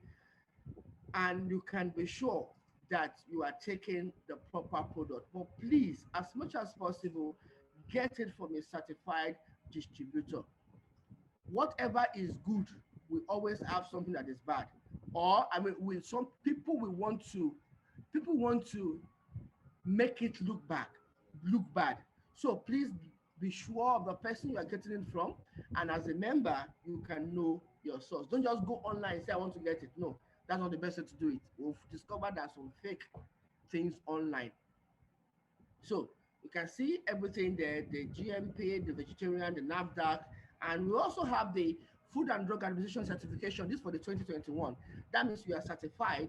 and you can be sure that you are taking the proper product. But please, as much as possible, get it from a certified distributor. Whatever is good, we always have something that is bad. Or I mean, with some people, people want to make it look bad. So please be sure of the person you are getting it from, and as a member, you can know your source. Don't just go online and say I want to get it. No, that's not the best way to do it. We've discovered that some fake things online. So you can see everything there, the GMP, the vegetarian, the NAFDAC, and we also have the Food and Drug Administration certification. This for the 2021. That means we are certified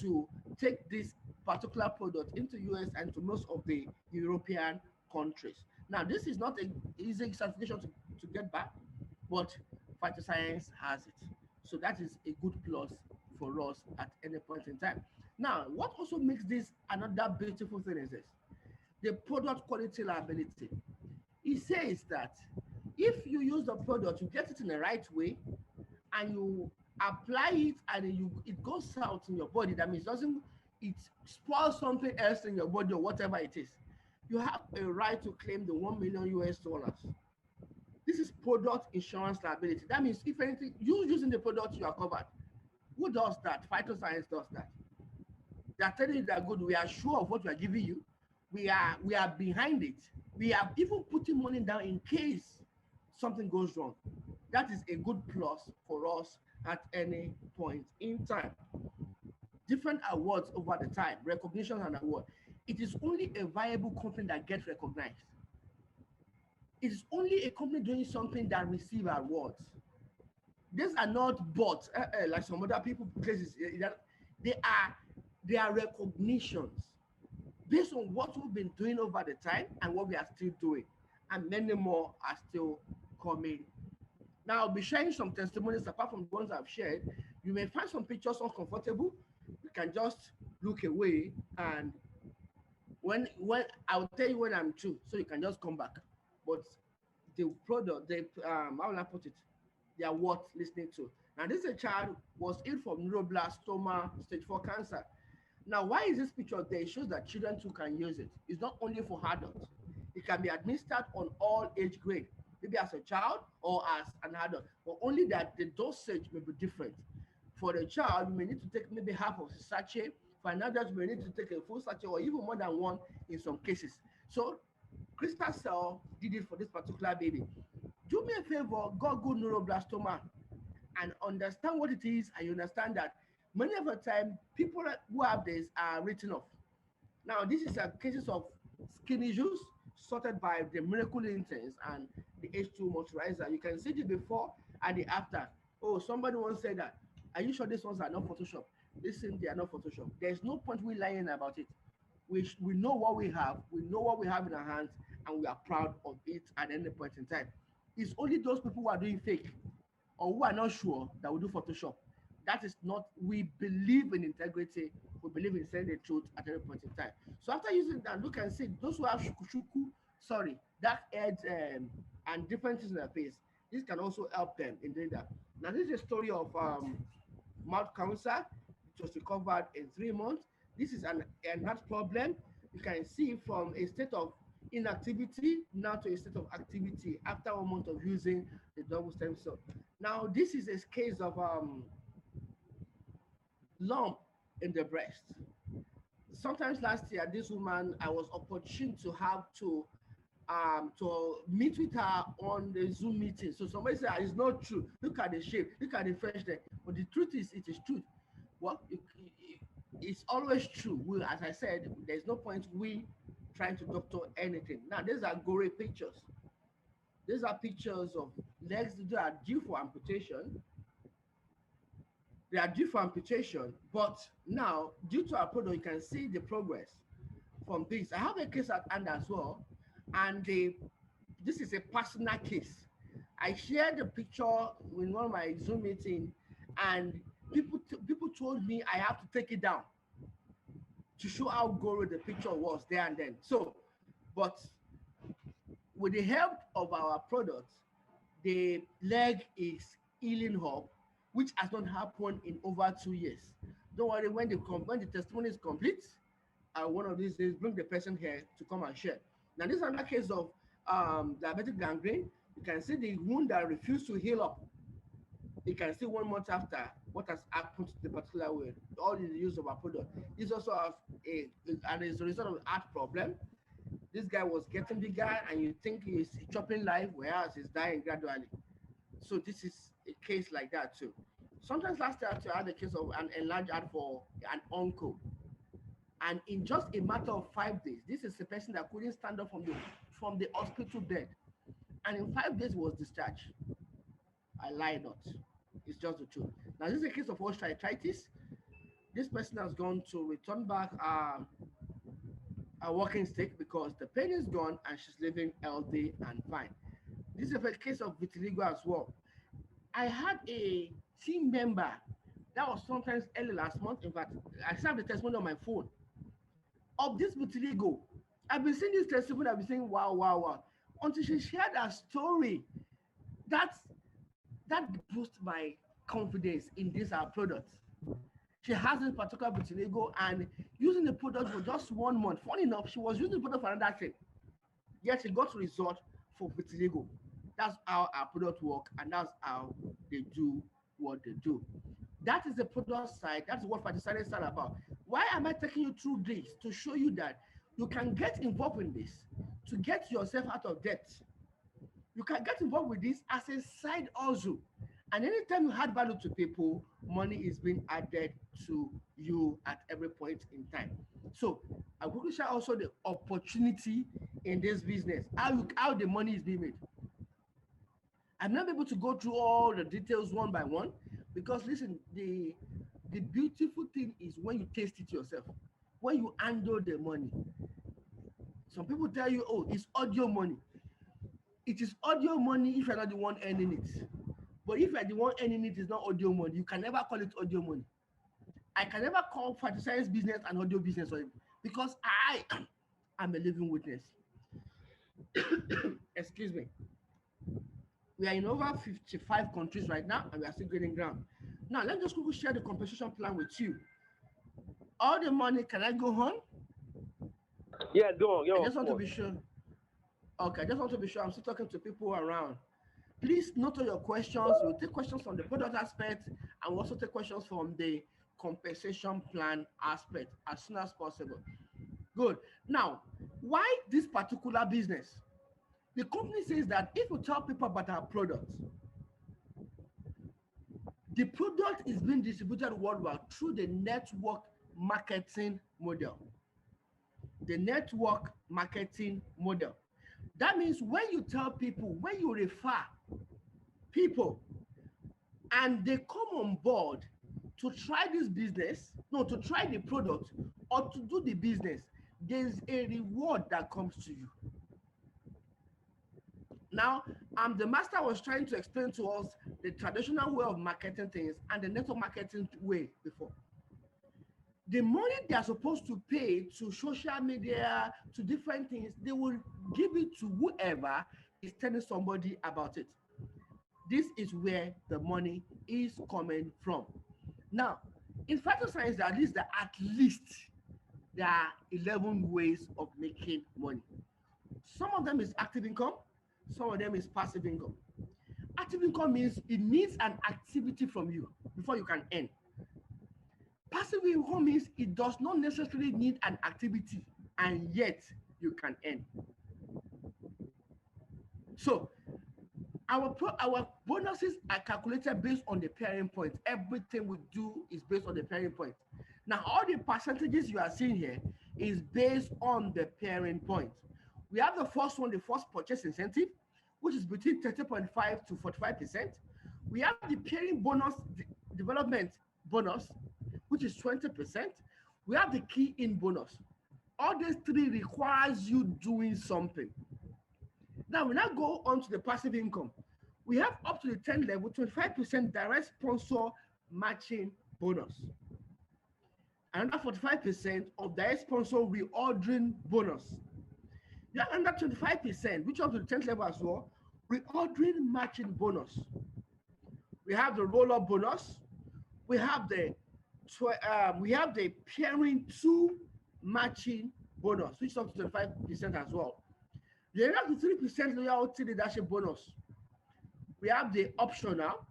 to take this particular product into US and to most of the European countries. Now, this is not an easy certification to get back, but Phytoscience has it. So that is a good plus for us at any point in time. Now, what also makes this another beautiful thing is this: the product quality liability. It says that if you use the product, you get it in the right way, and you apply it, and it goes out in your body. That means it spoils something else in your body or whatever it is. You have a right to claim the 1 million US dollars. This is product insurance liability. That means if anything, you using the product, you are covered. Who does that? Phytoscience does that. They are telling you they are good. We are sure of what we are giving you. We are behind it. We are even putting money down in case something goes wrong. That is a good plus for us at any point in time. Different awards over the time, recognition and award. It is only a viable company that gets recognized. It is only a company doing something that receive awards. These are not bots like some other people places. They are they are recognitions based on what we've been doing over the time and what we are still doing, and many more are still coming. Now, I'll be sharing some testimonies apart from the ones I've shared. You may find some pictures uncomfortable. You can just look away, and when I'll tell you when I'm through, so you can just come back. But the product, how will I put it? They are worth listening to. Now, this is a child was ill from neuroblastoma stage 4 cancer. Now, why is this picture there? It shows that children too can use it. It's not only for adults. It can be administered on all age grade, maybe as a child or as an adult, but only that the dosage may be different. For the child, you may need to take maybe half of the sachet. For an adult, you may need to take a full sachet or even more than one in some cases. So Crystal Cell did it for this particular baby. Do me a favor, Google neuroblastoma and understand what it is, and you understand that many of the time people who have this are written off. Now, this is a cases of skin issues sorted by the miracle intense and the H2 moisturizer. You can see the before and the after. Oh, somebody once said that. Are you sure these ones are not Photoshop? Listen, they are not Photoshop. There's no point we lying about it. We know what we have, we know what we have in our hands, and we are proud of it at any point in time. It's only those people who are doing fake or who are not sure that will do Photoshop. That is not, we believe in integrity, we believe in saying the truth at every point in time. So after using that, look and see those who have sorry, dark heads and different things in their face. This can also help them in doing that. Now, this is a story of mouth cancer. It was recovered in 3 months. This is an heart problem. You can see from a state of inactivity now to a state of activity after 1 month of using the double stem cell. Now, this is a case of lump in the breast. Sometimes last year, this woman, I was opportune to have to meet with her on the Zoom meeting. So somebody said, "Ah, it's not true. Look at the shape, look at the freshness." But the truth is, it is truth. Well, it's always true. We, as I said, there's no point we trying to doctor anything. Now, these are gory pictures. These are pictures of legs that are due for amputation. They are due for amputation, but now, due to our product, you can see the progress from this. I have a case at hand as well, and this is a personal case. I shared the picture in one of my Zoom meeting, and people told me I have to take it down to show how gory the picture was there and then. So, but with the help of our product, the leg is healing up, which has not happened in over 2 years. Don't worry, when the testimony is complete, one of these days bring the person here to come and share. Now, this is another case of diabetic gangrene. You can see the wound that refused to heal up. You can see 1 month after what has happened to the particular wound, all in the use of our product. This also have and as a result of heart problem. This guy was getting bigger, and you think he's chopping life, whereas he's dying gradually. So this is a case like that too. Sometimes last year I had a case of an enlarged heart for an uncle, and in just a matter of 5 days, this is a person that couldn't stand up from the hospital bed, and in 5 days was discharged. I lie not. It's just the truth. Now this is a case of osteoarthritis. This person has gone to return back a walking stick because the pain is gone and she's living healthy and fine. This is a case of vitiligo as well. I had a team member that was sometimes early last month. In fact, I still have the testimony on my phone of this vitiligo. I've been seeing this testimony, I've been saying, wow, wow, wow. Until she shared her story, that that boosted my confidence in this our product. She has this particular vitiligo and using the product for just 1 month. Funny enough, she was using the product for another thing. Yet she got result for vitiligo. That's how our product work, and that's how they do what they do. That is the product side. That's what Phytoscience is all about. Why am I taking you through this? To show you that you can get involved in this to get yourself out of debt. You can get involved with this as a side hustle. And anytime you add value to people, money is being added to you at every point in time. So I will share also the opportunity in this business, how the money is being made. I'm not able to go through all the details one by one because listen, the beautiful thing is when you taste it yourself, when you handle the money. Some people tell you, oh, it's audio money. It is audio money if you're not the one earning it. But if you're the one earning it, it's not audio money. You can never call it audio money. I can never call Phytoscience business an audio business because I am a living witness. Excuse me. We are in over 55 countries right now, and we are still gaining ground. Now, let's just quickly share the compensation plan with you. All the money, can I go on? Yeah, go on. Yeah, I just want to be sure. Okay, I just want to be sure I'm still talking to people around. Please note all your questions. We'll take questions from the product aspect, and we'll also take questions from the compensation plan aspect as soon as possible. Good. Now, why this particular business? The company says that if we tell people about our product, the product is being distributed worldwide through the network marketing model. The network marketing model. That means when you tell people, when you refer people, and they come on board to try this business, no, to try the product or to do the business, there's a reward that comes to you. Now, the master was trying to explain to us the traditional way of marketing things and the network marketing way before. The money they are supposed to pay to social media, to different things, they will give it to whoever is telling somebody about it. This is where the money is coming from. Now, in Phytoscience, there are at least there are 11 ways of making money. Some of them is active income, some of them is passive income. Active income means it needs an activity from you before you can earn. Passive income means it does not necessarily need an activity and yet you can earn. So our bonuses are calculated based on the pairing point. Everything we do is based on the pairing point. Now, all the percentages you are seeing here is based on the pairing point. We have the first one, the first purchase incentive, which is between 30.5 to 45%. We have the pairing bonus development bonus, which is 20%. We have the key in bonus. All these three requires you doing something. Now we now go on to the passive income. We have up to the 10 level, 25% direct sponsor matching bonus. Another 45% of direct sponsor reordering bonus. You have another 25%, which up to the 10th level as well, reordering matching bonus. We have the roll-up bonus. We have the pairing two matching bonus, which is up to 25% as well. We have the 3% loyalty leadership bonus. We have the optional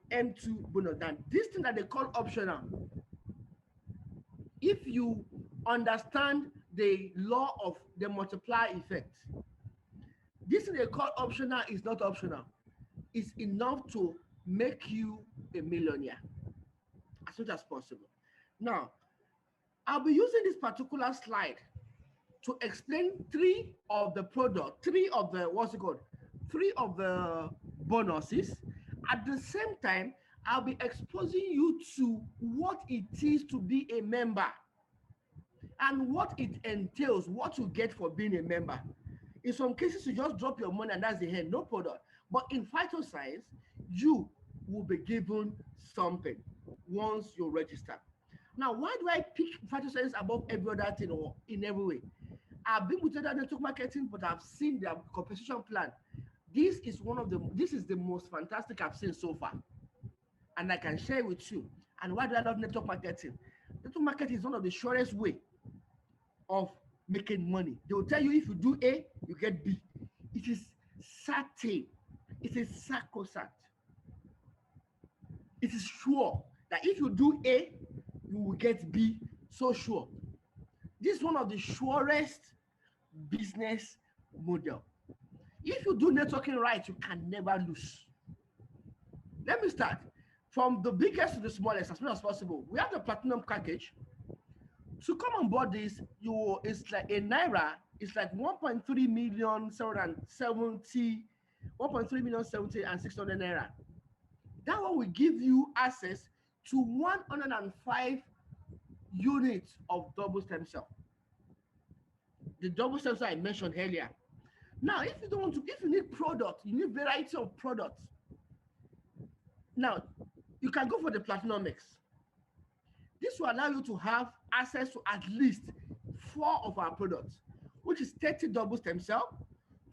M2 bonus. Now, this thing that they call optional, if you understand the law of the multiply effect, this thing they call optional is not optional. It's enough to make you a millionaire as much as possible. Now, I'll be using this particular slide to explain three of the bonuses. At the same time, I'll be exposing you to what it is to be a member and what it entails, what you get for being a member. In some cases, you just drop your money and that's the end, no product. But in Phytoscience, you will be given something once you register. Now, why do I pick Phytoscience above every other thing or in every way? I've been with other network marketing, but I've seen their compensation plan. This is the most fantastic I've seen so far. And I can share with you. And why do I love network marketing? Network marketing is one of the surest way of making money. They will tell you if you do A, you get B. It is certain. It is sacrosanct. It is sure that if you do A, you will get B. So sure. This is one of the surest business model. If you do networking right, you can never lose. Let me start from the biggest to the smallest as much as possible. We have the platinum package. To come on board this, it's like a naira. It's like 1.3 million 770, 1.3 million 70 and 600 naira. That one will give you access to 105 units of double stem cell. The double stem cell I mentioned earlier. Now, if you need product, you need variety of products. Now, you can go for the platinum mix. This will allow you to have access to at least 4 of our products, which is 30 double stem cell,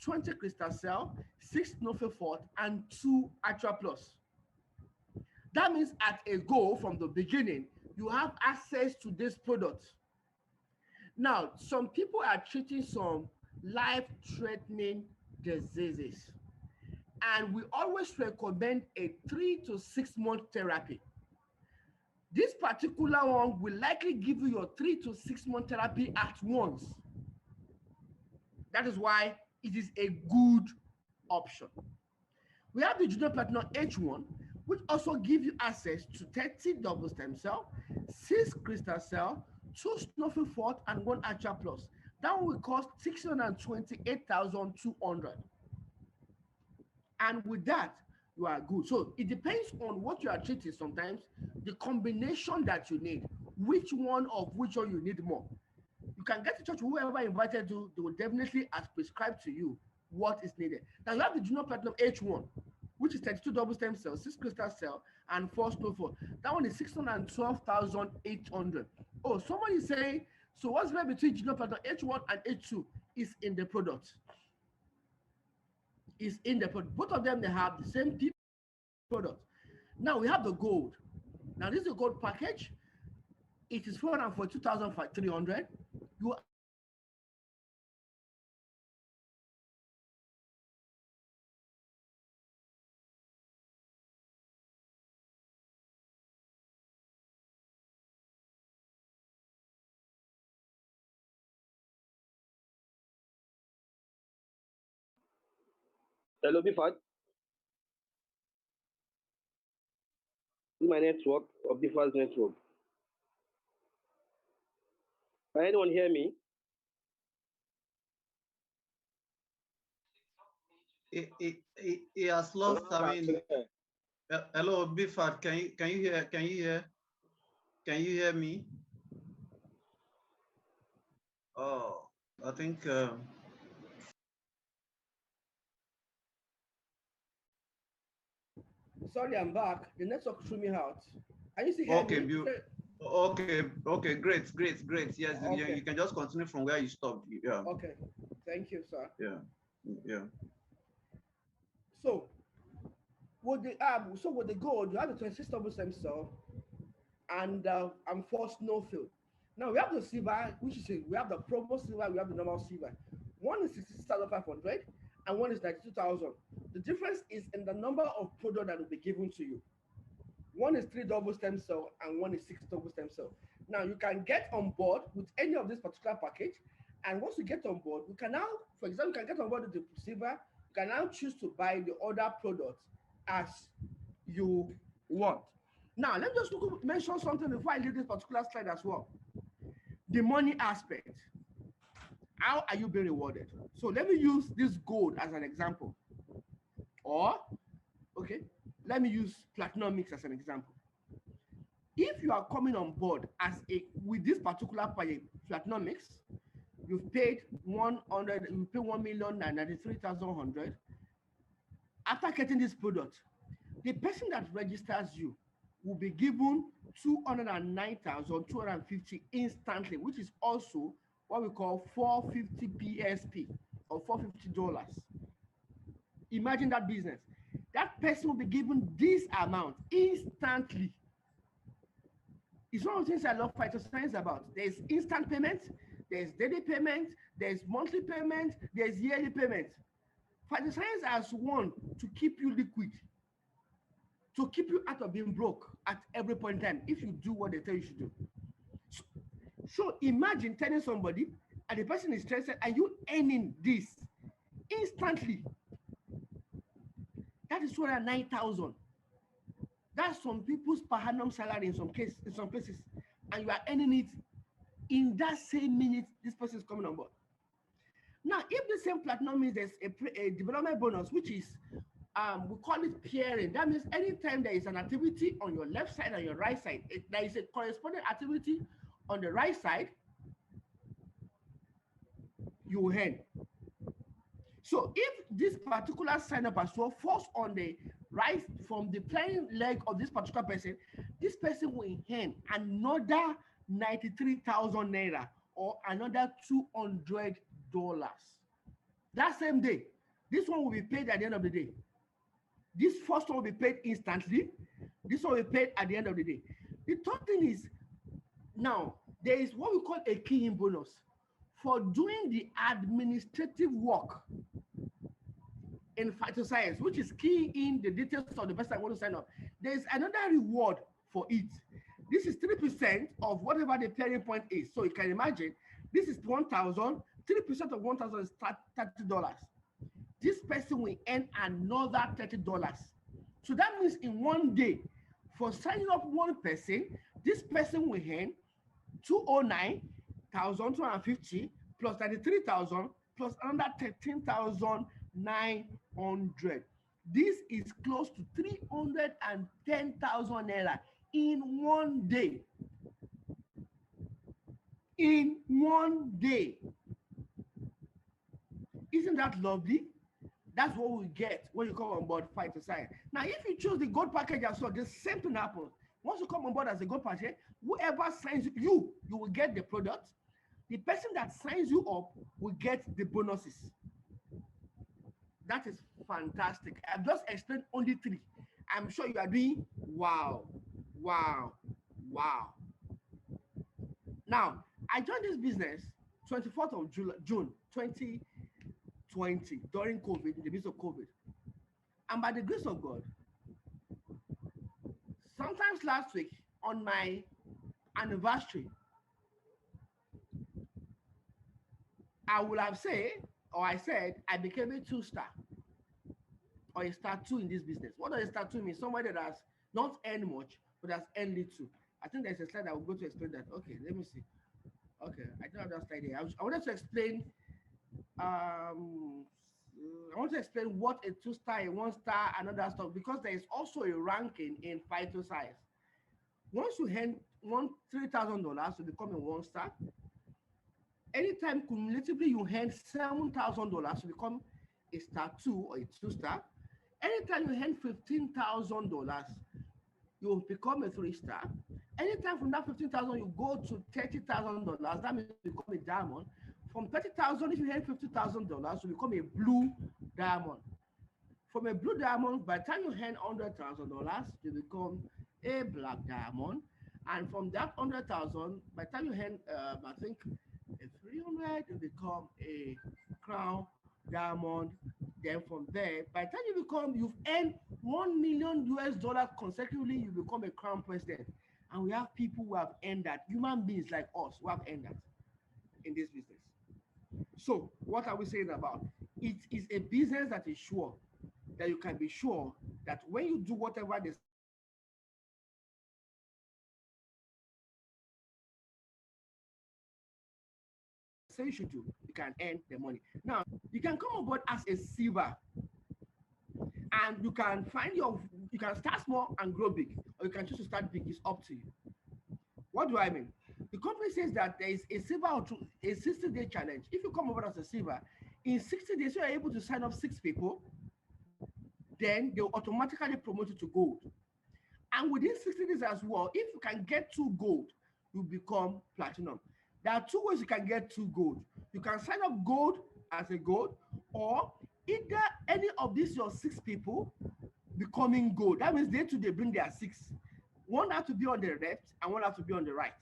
20 crystal cell, 6 Nofefort, and 2 Atra Plus. That means at a go from the beginning, you have access to this product. Now, some people are treating some life-threatening diseases, and we always recommend a 3 to 6 month therapy. This particular one will likely give you your 3 to 6 month therapy at once. That is why it is a good option. We have the Junior Platinum H1, which also gives you access to 30 double stem cell, 6 crystal cell, 2 Snowflake and 1 Archer Plus. That one will cost 628,200. And with that, you are good. So it depends on what you are treating sometimes, the combination that you need, which one you need more. You can get to church, whoever invited you, they will definitely as prescribed to you what is needed. Now you have the Junior Platinum H1, which is 32 double stem cells, 6 crystal cell, and 4 snowfall. That one is 612,800. Oh, somebody is saying, so what's the difference between Junior Platinum H1 and H2 is in the product. Is in the product. Both of them, they have the same product. Now we have the gold. Now this is the gold package. It is 442,300. You are able to use Hello, Bifat. This is my network or Bifat's network. Can anyone hear me? He has lost. I mean, hello, Bifat. Can you hear? Can you hear? Can you hear me? Oh, I think. Sorry, I'm back. The network threw me out. Can you still hear Okay, me? okay, great. Yes, yeah, Okay. you can just continue from where you stopped. Yeah, Okay. Thank you, sir. yeah, yeah. So with the gold, you have the 26 double stem cell and four snowfield. Now we have the silver, which is we have the promo silver, we have the normal silver. One is 66,500 and one is 92,000. The difference is in the number of product that will be given to you. One is three double stem cell and one is six double stem cell. Now you can get on board with any of this particular package, and once you get on board, you can now, for example, you can get on board with the silver. You can now choose to buy the other products as you want. Now let me just mention something before I leave this particular slide as well. The money aspect. How are you being rewarded? So let me use this gold as an example, or okay, let me use platinum mix as an example. If you are coming on board as a with this particular platinum mix, you've paid 100, you pay 1,093,100. After getting this product, the person that registers you will be given 209,250 instantly, which is also what we call 450 PSP or $450. Imagine that business. That person will be given this amount instantly. It's one of the things I love Phytoscience about. There's instant payment, there's daily payment, there's monthly payment, there's yearly payment. Phytoscience has one to keep you liquid, to keep you out of being broke at every point in time if you do what they tell you to do. So, so imagine telling somebody and the person is stressed and you earning this instantly. That is 209,000. That's some people's per annum salary in some places, and you are earning it in that same minute this person is coming on board. Now, if the same platinum means there's a development bonus, which is we call it peering. That means anytime there is an activity on your left side and your right side, there is a corresponding activity on the right side, you will earn. So if this particular sign up as well falls on the right from the playing leg of this particular person, this person will earn another 93,000 naira or another $200. That same day, this one will be paid at the end of the day. This first one will be paid instantly. This one will be paid at the end of the day. The third thing is now there is what we call a key-in bonus for doing the administrative work in Phytoscience, which is key in the details of the person I want to sign up. There's another reward for it. This is 3% of whatever the pairing point is. So you can imagine this is 1,000, 3% of 1,000 is $30. This person will earn another $30. So that means in one day, for signing up one person, this person will earn 209,250 plus 93,000 plus another 13,900. This is close to 310,000 naira in one day. In one day. Isn't that lovely? That's what we get when you come on board Phytoscience. Now, if you choose the gold package as well, the same thing happens. Once you come on board as a gold package, whoever signs you, you will get the product. The person that signs you up will get the bonuses. That is fantastic. I've just explained only three. I'm sure you are doing wow, wow, wow. Now, I joined this business 24th of June 2020, during COVID, in the midst of COVID. And by the grace of God, sometimes last week on my anniversary, I would have said, or I said, I became a two-star or a star two in this business. What does a star two mean? Somebody that has not earned much, but has earned little. I think there's a slide I will go to explain that. Okay, let me see. Okay, I don't have that slide here. I wanted to explain. I want to explain what a two-star, a one-star, and other stuff, because there is also a ranking in Phytoscience. Once you earn $3,000 to become a one-star, anytime cumulatively you earn $7,000 to become a star two or a two-star, anytime you earn $15,000, you will become a three-star. Anytime from that 15,000 you go to $30,000, that means you become a diamond. From 30,000, if you earn $50,000, you become a blue diamond. From a blue diamond, by the time you earn $100,000, you become a black diamond. And from that 100,000, by the time you earn, I think, a 300, you become a crown diamond. Then from there, by the time you've earned $1 million consecutively, you become a crown president. And we have people who have earned that, human beings like us who have earned that in this business. So what are we saying about? It is a business that is sure, that you can be sure that when you do whatever they say you should do, you can earn the money. Now, you can come on board as a silver, or you can start small and grow big. And you can you can start small and grow big, or you can choose to start big. It's up to you. What do I mean? The company says that there is a silver or a 60-day challenge. If you come over as a silver, in 60 days, you are able to sign up 6 people, then they'll automatically promote you to gold. And within 60 days as well, if you can get 2 gold, you become platinum. There are 2 ways you can get 2 gold. You can sign up gold as a gold, or either any of these your 6 people becoming gold. That means they bring their 6. One has to be on the left and one has to be on the right.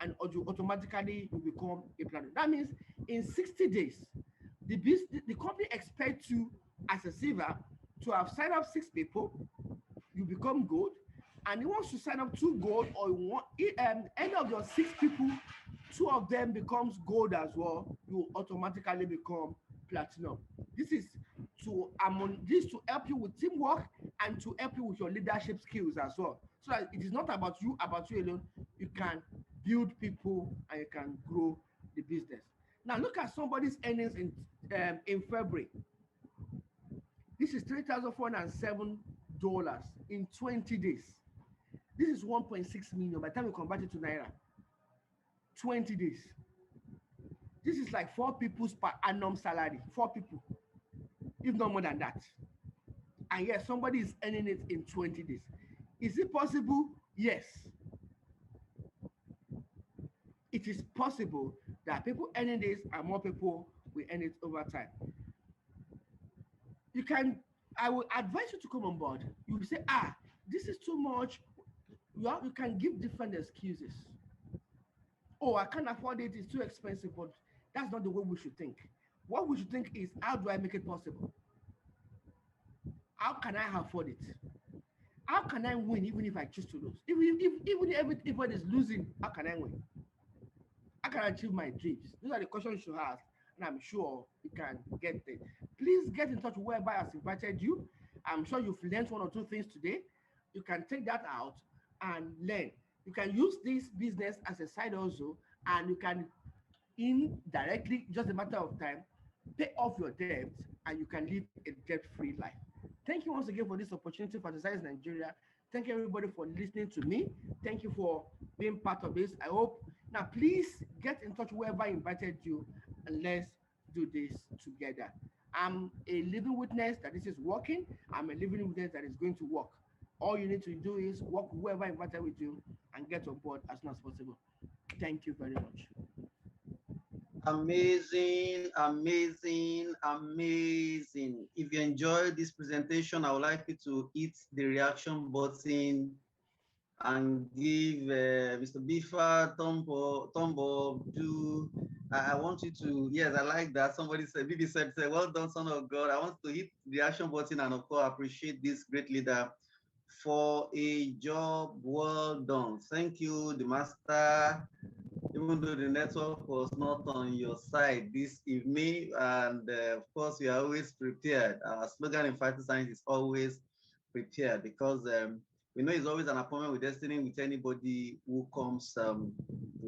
And automatically you become a platinum. That means in 60 days, the company expects you as a silver to have signed up 6 people, you become gold, and he wants to sign up 2 gold, or any of your 6 people, 2 of them becomes gold as well, you automatically become platinum. This is to help you with teamwork and to help you with your leadership skills as well. So that it is not about you alone. You can build people and you can grow the business. Now look at somebody's earnings in February. This is $3,407 in 20 days. This is 1.6 million by the time we convert it to Naira. 20 days. This is like 4 people's per annum salary. 4 people, if not more than that. And yes, somebody is earning it in 20 days. Is it possible? Yes. It is possible that people earning this and more people will earn it over time. I will advise you to come on board. You will say, this is too much. You can give different excuses. Oh, I can't afford it, it's too expensive, but that's not the way we should think. What we should think is, how do I make it possible? How can I afford it? How can I win even if I choose to lose? Even if everybody is losing, how can I win? How can I achieve my dreams? Those are the questions you should ask, and I'm sure you can get there. Please get in touch with whoever has invited you. I'm sure you've learned 1 or 2 things today. You can take that out and learn. You can use this business as a side hustle, and you can indirectly, just a matter of time, pay off your debt, and you can live a debt-free life. Thank you once again for this opportunity for Phytoscience Nigeria. Thank you everybody for listening to me. Thank you for being part of this. I hope now please get in touch with whoever invited you, and let's do this together. I'm a living witness that this is working. I'm a living witness that is going to work. All you need to do is work with whoever invited with you and get on board as soon as possible. Thank you very much. Amazing, amazing, amazing. If you enjoyed this presentation, I would like you to hit the reaction button and give Mr. Bifa thumb up, do I want you to, yes, I like that. Somebody said, Bibi said, well done, son of God. I want to hit the action button and, of course, appreciate this great leader for a job well done. Thank you, the master, even though the network was not on your side this evening. And of course, we are always prepared. Our slogan in Phytoscience is always prepared because we know it's always an appointment with destiny with anybody who comes to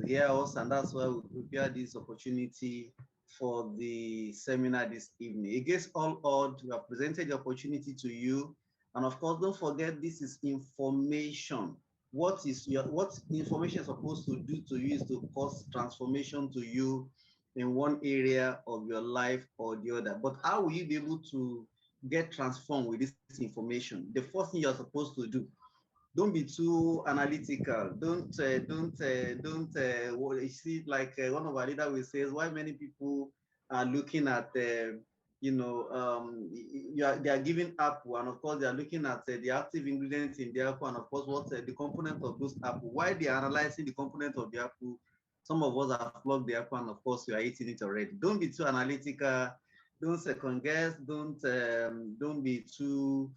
hear us. And that's why we prepare this opportunity for the seminar this evening. Against all odds, we have presented the opportunity to you. And of course, don't forget this is information. What information is supposed to do to you is to cause transformation to you in one area of your life or the other. But how will you be able to get transformed with this information? The first thing you're supposed to do, don't be too analytical. Don't you see, like one of our leaders will say, why many people are looking at they are giving apple, and of course they are looking at the active ingredients in the apple, and of course what the component of those apple. Why they are analyzing the component of the apple, some of us have plugged the apple, and of course we are eating it already. Don't be too analytical. Don't second guess. Don't be too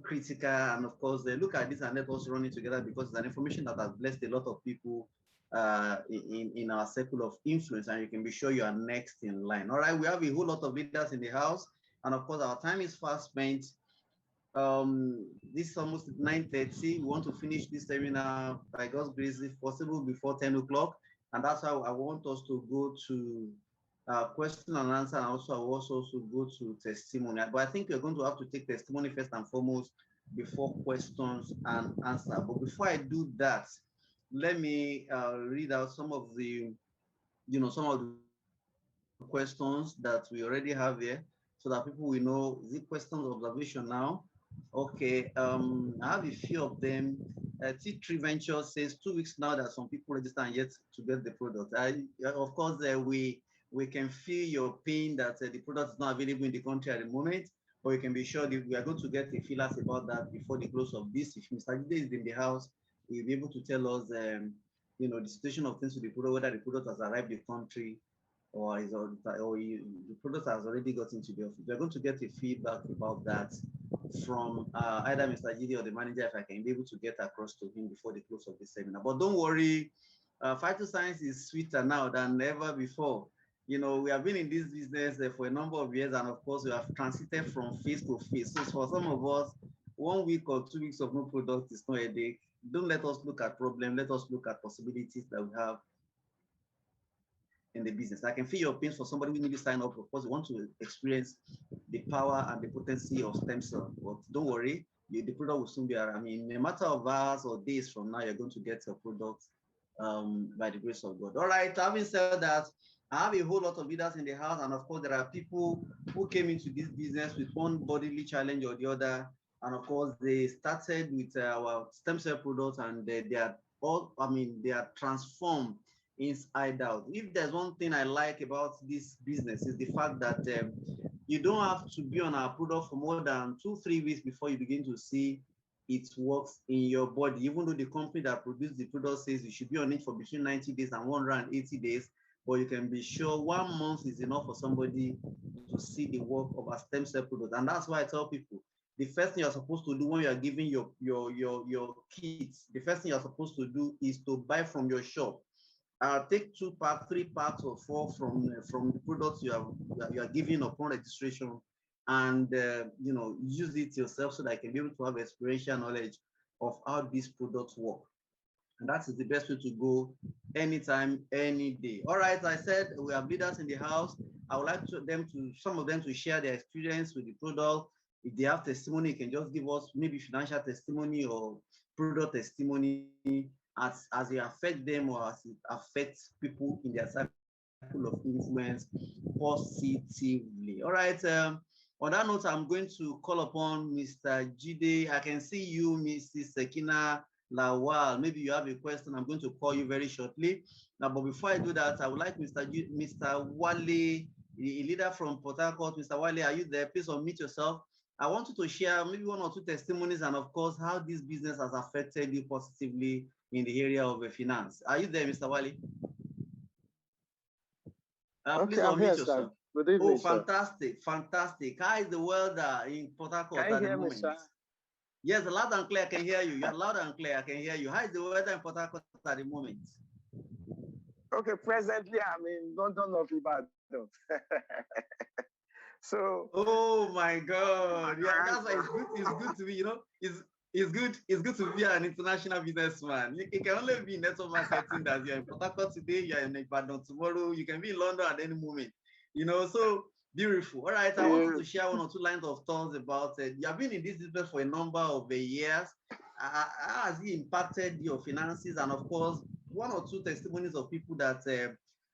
critical. And of course, they look at this and let us run it together because it's an information that has blessed a lot of people in our circle of influence. And you can be sure you are next in line. All right, we have a whole lot of leaders in the house. And of course, our time is fast spent. This is almost 9:30. We want to finish this seminar by God's grace, if possible, before 10 o'clock. And that's how I want us to go to question and answer, and also I will also go to testimony. But I think we're going to have to take testimony first and foremost before questions and answer. But before I do that, let me read out some of the questions that we already have here, so that people will know. Is it questions observation now? Okay, I have a few of them. T3 Venture says 2 weeks now that some people register and yet to get the product. Of course, we can feel your pain that the product is not available in the country at the moment, but you can be sure that we are going to get a feelers about that before the close of this. If Mr. Jide is in the house, he'll be able to tell us, the situation of things with the product, whether the product has arrived the country or the product has already got into the office. We're going to get a feedback about that from either Mr. Gidi or the manager, if I can be able to get across to him before the close of the seminar. But don't worry, Phytoscience is sweeter now than ever before. We have been in this business for a number of years, and of course, we have transited from face to face. So for some of us, 1 week or 2 weeks of no product is no headache. Don't let us look at problem. Let us look at possibilities that we have in the business. I can feel your pains for somebody who maybe sign up. Of course, you want to experience the power and the potency of stem cell. But don't worry, the product will soon be around. I mean, in a matter of hours or days from now, you're going to get your product by the grace of God. All right, having said that, I have a whole lot of leaders in the house, and of course, there are people who came into this business with one bodily challenge or the other. And of course, they started with our stem cell products, and they are transformed inside out. If there's one thing I like about this business is the fact that you don't have to be on our product for more than 2-3 weeks before you begin to see it works in your body. Even though the company that produced the product says you should be on it for between 90 days and 180 days, but you can be sure 1 month is enough for somebody to see the work of a stem cell product. And that's why I tell people the first thing you're supposed to do when you are giving your kits, the first thing you're supposed to do is to buy from your shop. Take 2 packs, 3 packs, or 4 from the products you are giving upon registration, and use it yourself so that I can be able to have experiential knowledge of how these products work. And that is the best way to go anytime, any day. All right, I said we have leaders in the house. I would like some of them to share their experience with the product. If they have testimony, you can just give us maybe financial testimony or product testimony as it affects them or as it affects people in their circle of influence positively. All right. On that note, I'm going to call upon Mr. Jide. I can see you, Mrs. Sekina Lawal. Maybe you have a question. I'm going to call you very shortly. Now, but before I do that, I would like Mr. Wale, a leader from Port Harcourt. Mr. Wale, are you there? Please unmute yourself. I want you to share maybe 1 or 2 testimonies and, of course, how this business has affected you positively in the area of finance. Are you there, Mr. Wale? Please Okay, I'm unmute here, sir. yourself. Good Oh, evening, sir. fantastic, fantastic. How is the weather in Port Harcourt Can you at the hear me, moment? sir? Yes, loud and clear. I can hear you. You're loud and clear. I can hear you. How is the weather in Port Harcourt at the moment? Okay, presently I'm in London of Ibadan. So, Oh my God! Yeah, right, that's why it's good. It's good to be. It's good to be an international businessman. You can only be in network marketing that you're in Port Harcourt today, you're in Ibadan tomorrow. You can be in London at any moment. So beautiful. All right, I want you yeah, to share one or two lines of thoughts about it. You have been in this business for a number of years. How has it impacted your finances? And of course, one or two testimonies of people that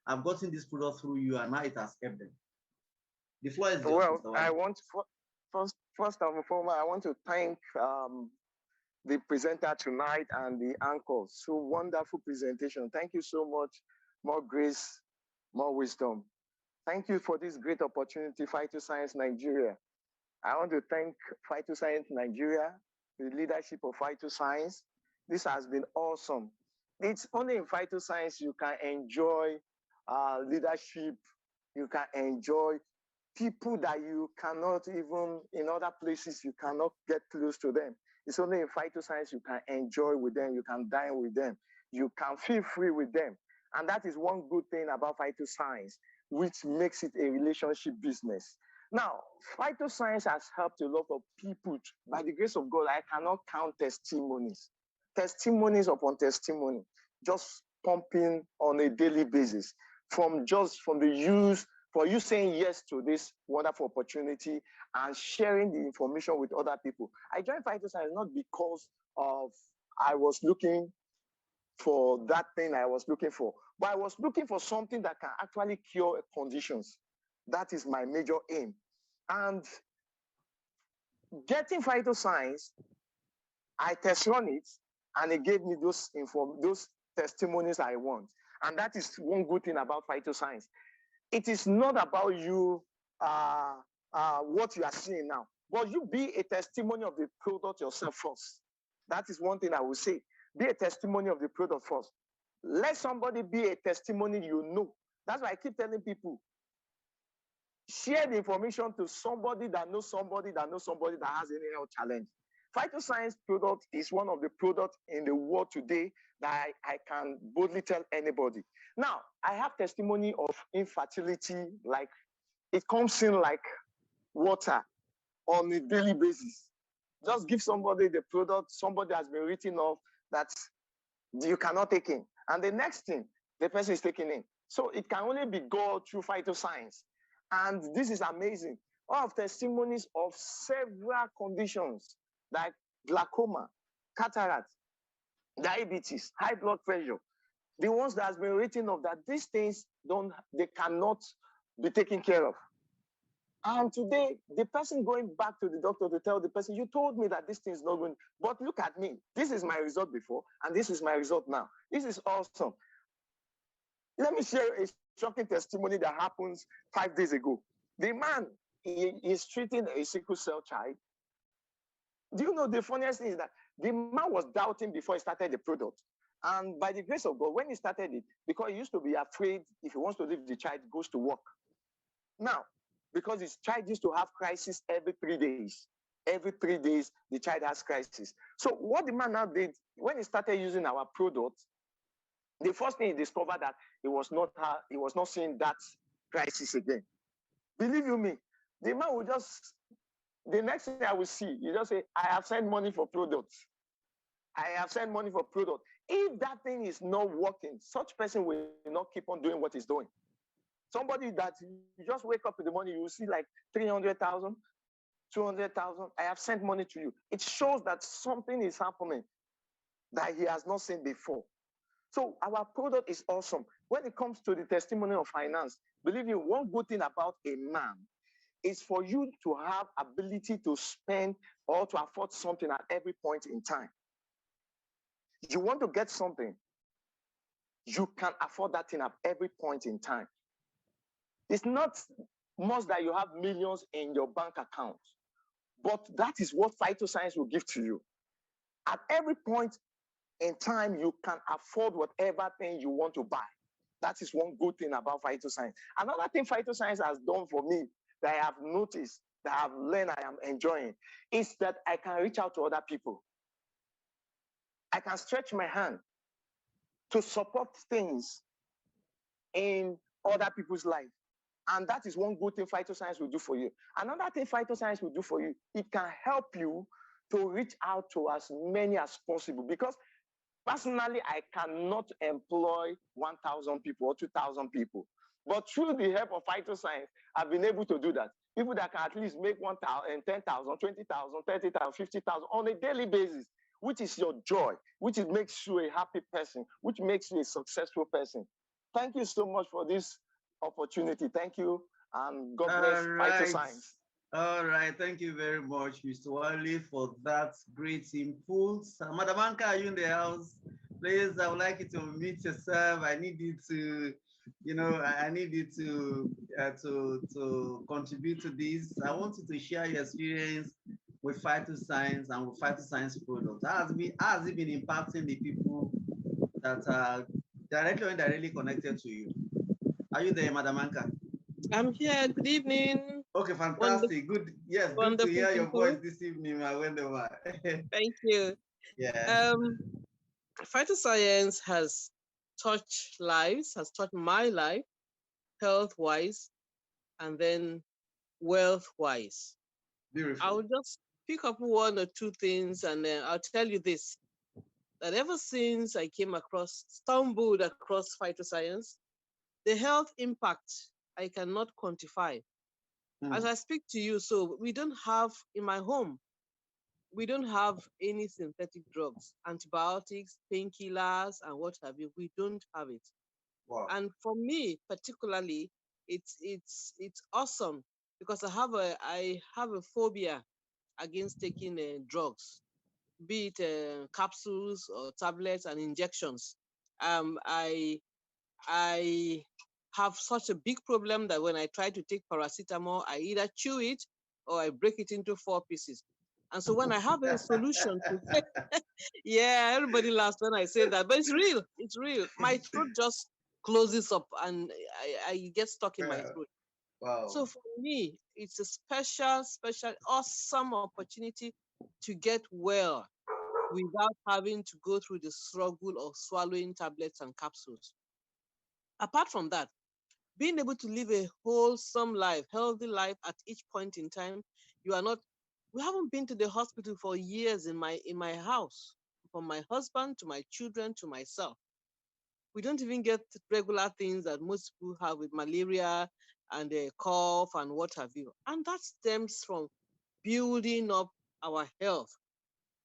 have gotten this product through you and how it has helped them. The floor is yours, well, Mr. I Wale. want first and foremost, I want to thank the presenter tonight and the anchor. So wonderful presentation. Thank you so much. More grace, more wisdom. Thank you for this great opportunity, Phytoscience Nigeria. I want to thank Phytoscience Nigeria, the leadership of Phytoscience. This has been awesome. It's only in Phytoscience you can enjoy leadership, you can enjoy people that you cannot even, in other places, you cannot get close to them. It's only in Phytoscience you can enjoy with them, you can dine with them, you can feel free with them. And that is one good thing about Phytoscience, which makes it a relationship business. Now, Phytoscience has helped a lot of people. By the grace of God, I cannot count testimonies upon testimony, just pumping on a daily basis from the use for you saying yes to this wonderful opportunity and sharing the information with other people. I joined Phytoscience not because of I was looking for that thing I was looking for, but I was looking for something that can actually cure conditions. That is my major aim. And getting Phytoscience, I test run it, and it gave me those testimonies I want. And that is one good thing about Phytoscience. It is not about you, what you are seeing now, but you be a testimony of the product yourself first. That is one thing I will say. Be a testimony of the product first. Let somebody be a testimony you know. That's why I keep telling people, share the information to somebody that knows somebody that knows somebody that has any health challenge. Phytoscience product is one of the products in the world today that I can boldly tell anybody. Now, I have testimony of infertility, like it comes in like water on a daily basis. Just give somebody the product, somebody has been written off that you cannot take in. And the next thing, the person is taking in. So it can only be God through Phytoscience. And this is amazing. All of testimonies of several conditions like glaucoma, cataract, diabetes, high blood pressure. The ones that has been written of that these things they cannot be taken care of. And today, the person going back to the doctor to tell the person, you told me that this thing is not going, but look at me. This is my result before, and this is my result now. This is awesome. Let me share a shocking testimony that happens 5 days ago. The man is treating a sickle cell child. Do you know the funniest thing is that the man was doubting before he started the product. And by the grace of God, when he started it, because he used to be afraid if he wants to leave the child, goes to work. Now, because his child used to have crisis every 3 days. Every 3 days, the child has crisis. So what the man now did, when he started using our product, the first thing he discovered that he was not seeing that crisis again. Believe you me, the man will just, the next thing I will see, you just say, I have sent money for products. I have sent money for product. If that thing is not working, such person will not keep on doing what he's doing. Somebody that you just wake up in the morning, you will see like 300,000, 200,000. I have sent money to you. It shows that something is happening that he has not seen before. So our product is awesome. When it comes to the testimony of finance, believe me, one good thing about a man is for you to have ability to spend or to afford something at every point in time. You want to get something, you can afford that thing at every point in time. It's not much that you have millions in your bank account, but that is what Phytoscience will give to you. At every point in time, you can afford whatever thing you want to buy. That is one good thing about Phytoscience. Another thing Phytoscience has done for me that I have noticed, that I've learned I am enjoying, is that I can reach out to other people. I can stretch my hand to support things in other people's life. And that is one good thing Phytoscience will do for you. Another thing Phytoscience will do for you, it can help you to reach out to as many as possible. Because personally, I cannot employ 1,000 people or 2,000 people. But through the help of Phytoscience, I've been able to do that. People that can at least make 1,000, 10,000, 20,000, 30,000, 50,000 on a daily basis, which is your joy, which makes you a happy person, which makes you a successful person. Thank you so much for this opportunity. Thank you, and God bless Phytoscience. All right, thank you very much, Mr. Wally, for that great input. Madam Anka, are you in the house? Please, I would like you to meet yourself. I need you to, I need you to contribute to this. I want you to share your experience with Phytoscience and with Phytoscience products. How has it been impacting the people that are directly or indirectly connected to you? Are you there, Madam Anka? I'm here. Good evening. Okay, fantastic. Good. Yes, good to hear your voice this evening, my Wendover. Thank you. Yeah. Phytoscience has touched lives, has touched my life, health-wise, and then wealth-wise. Beautiful. I'll just pick up one or two things, and then I'll tell you this: that ever since I stumbled across Phytoscience, the health impact I cannot quantify. As I speak to you, so we don't have in my home, we don't have any synthetic drugs, antibiotics, painkillers, and what have you. We don't have it. Wow. And for me, particularly, it's awesome because I have a phobia against taking drugs, be it capsules or tablets and injections. I have such a big problem that when I try to take paracetamol, I either chew it or I break it into 4 pieces. And so when I have a solution to take, yeah, everybody laughs when I say that, but it's real. It's real. My throat just closes up and I get stuck in my throat. Wow. So for me, it's a special, awesome opportunity to get well without having to go through the struggle of swallowing tablets and capsules. Apart from that, being able to live a wholesome life, healthy life at each point in time, we haven't been to the hospital for years in my house, from my husband to my children to myself. We don't even get regular things that most people have with malaria and a cough and what have you. And that stems from building up our health,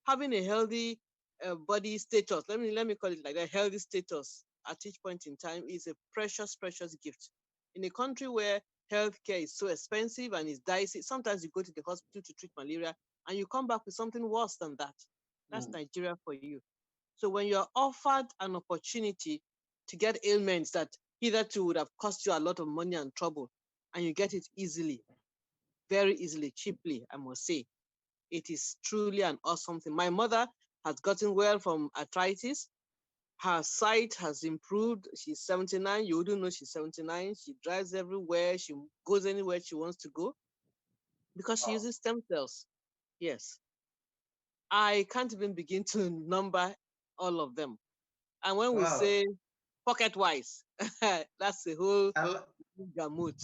having a healthy body status. Let me call it like that. Healthy status at each point in time is a precious, precious gift. In a country where healthcare is so expensive and is dicey, sometimes you go to the hospital to treat malaria and you come back with something worse than that. That's Nigeria for you. So when you're offered an opportunity to get ailments that hitherto would have cost you a lot of money and trouble, and you get it easily, very easily, cheaply, I must say, it is truly an awesome thing. My mother has gotten well from arthritis. Her sight has improved. She's 79. You wouldn't know she's 79. She drives everywhere. She goes anywhere she wants to go because she uses stem cells. Yes. I can't even begin to number all of them. And when we say pocket-wise, that's a whole gamut.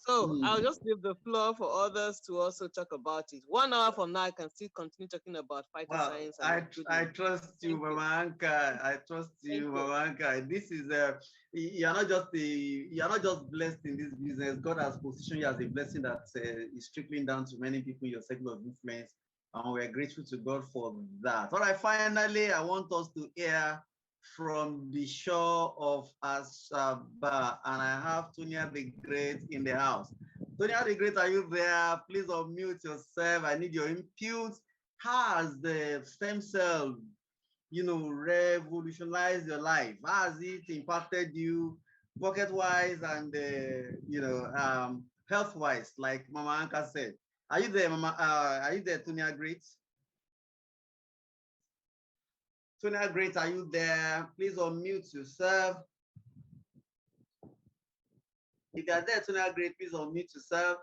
So I'll just leave the floor for others to also talk about it. 1 hour from now, I can still continue talking about Phytoscience. I trust you, Mama Anka. I trust you, Mama Anka. This is you are not just blessed in this business. God has positioned you as a blessing that is trickling down to many people in your circle of influence, and we're grateful to God for that. All right, finally, I want us to hear from the shore of Asaba, and I have Tonya the Great in the house. Tonya the Great, are you there? Please unmute yourself. I need your input. How has the stem cell, revolutionized your life? How has it impacted you, pocket-wise and health-wise, like Mama Anka said? Are you there, Mama? Are you there, Tonya Great? Tonya Great, are you there? Please unmute yourself. If you are there, Tonya Great, please unmute yourself.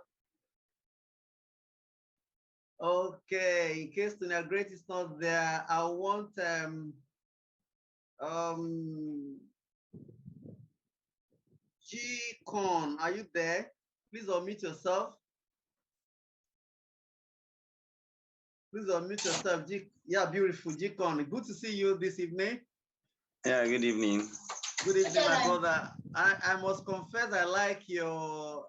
Okay, in case Tonya Great is not there, I want um G-Con. Are you there? Please unmute yourself. Please unmute yourself. Yeah, beautiful. G-Con. Good to see you this evening. Yeah, good evening. Good evening, my brother. I must confess, I like your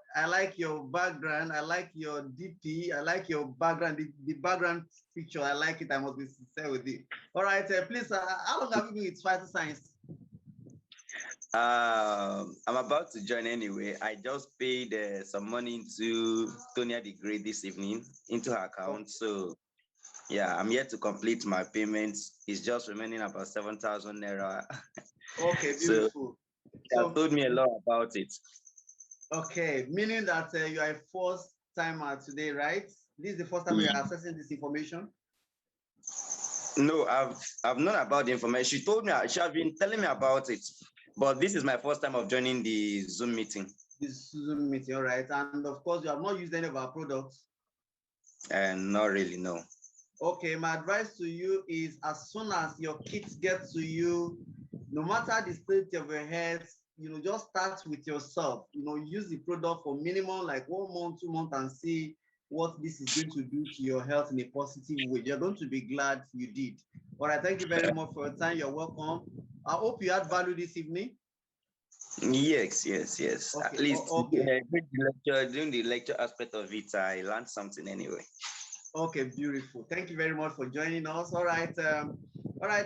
background. I like your DP. I like your background, the background picture. I like it. I must be sincere with you. All right, please. How long have you been with Phytoscience? I'm about to join anyway. I just paid some money into Tonya the Great this evening into her account. So yeah, I'm yet to complete my payments. It's just remaining about 7,000 naira. Okay, beautiful. So told me a lot about it. Okay, meaning that you are a first timer today, right? This is the first time you are accessing this information. No, I've known about the information. She told me, she has been telling me about it, but this is my first time of joining the Zoom meeting. This Zoom meeting, all right. And of course, you have not used any of our products. And not really, no. Okay, my advice to you is as soon as your kits get to you, no matter the state of your health, just start with yourself. Use the product for minimum like 1 month, 2 months, and see what this is going to do to your health in a positive way. You're going to be glad you did. All right, thank you very much for your time. You're welcome. I hope you had value this evening. Yes. Okay. At least Okay. During the lecture aspect of it, I learned something anyway. Okay, beautiful. Thank you very much for joining us. All right.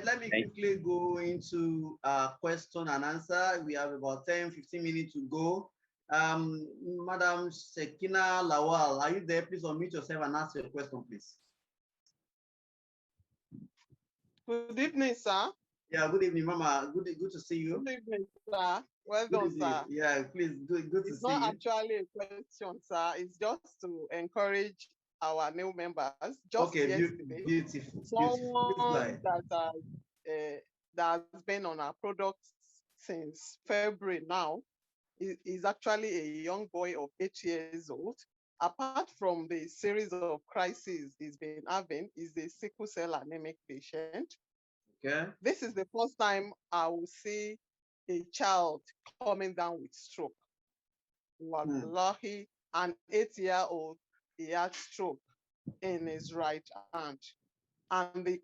Let me quickly go into question and answer. We have about 10-15 minutes to go. Madam Sekina Lawal, are you there? Please unmute yourself and ask your question, please. Good evening, sir. Yeah, good evening, Mama. Good to see you. Good evening, sir. Well done, sir. Yeah, please, good to see you. It's not actually a question, sir. It's just to encourage our new members. Just yesterday, beautiful. Someone that has been on our products since February now is actually a young boy of 8 years old. Apart from the series of crises he's been having, is a sickle cell anemic patient. Okay. This is the first time I will see a child coming down with stroke. Wallahi, an 8-year-old, he had stroke in his right hand. And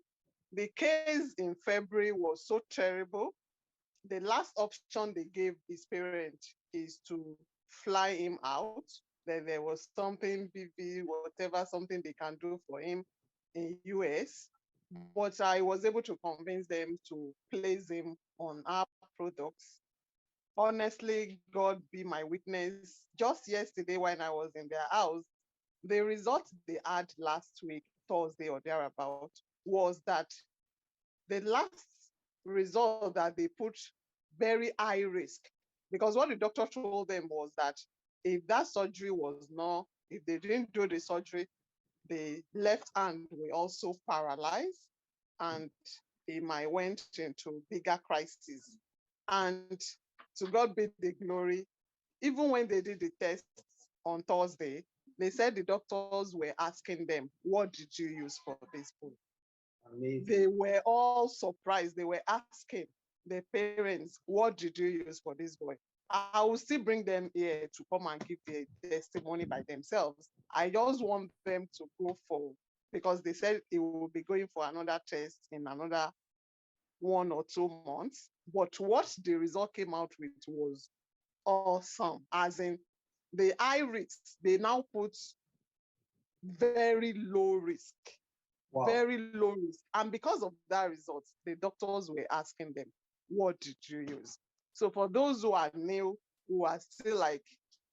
the case in February was so terrible. The last option they gave his parent is to fly him out. Then there was something BB, whatever, something they can do for him in US. But I was able to convince them to place him on our products. Honestly, God be my witness. Just yesterday, when I was in their house, the result they had last week, Thursday or thereabout, was that the last result that they put very high risk. Because what the doctor told them was that if that surgery was not, if they didn't do the surgery, the left hand will also paralyze and he might went into bigger crises. And to God be the glory, even when they did the tests on Thursday, they said the doctors were asking them, what did you use for this boy? Amazing. They were all surprised. They were asking the parents, what did you use for this boy? I will still bring them here to come and give their testimony by themselves. I just want them to go for, because they said it will be going for another test in another 1 or 2 months. But what the result came out with was awesome. As in the high risk, they now put very low risk. Wow. Very low risk. And because of that result, the doctors were asking them, what did you use? So for those who are new, who are still like,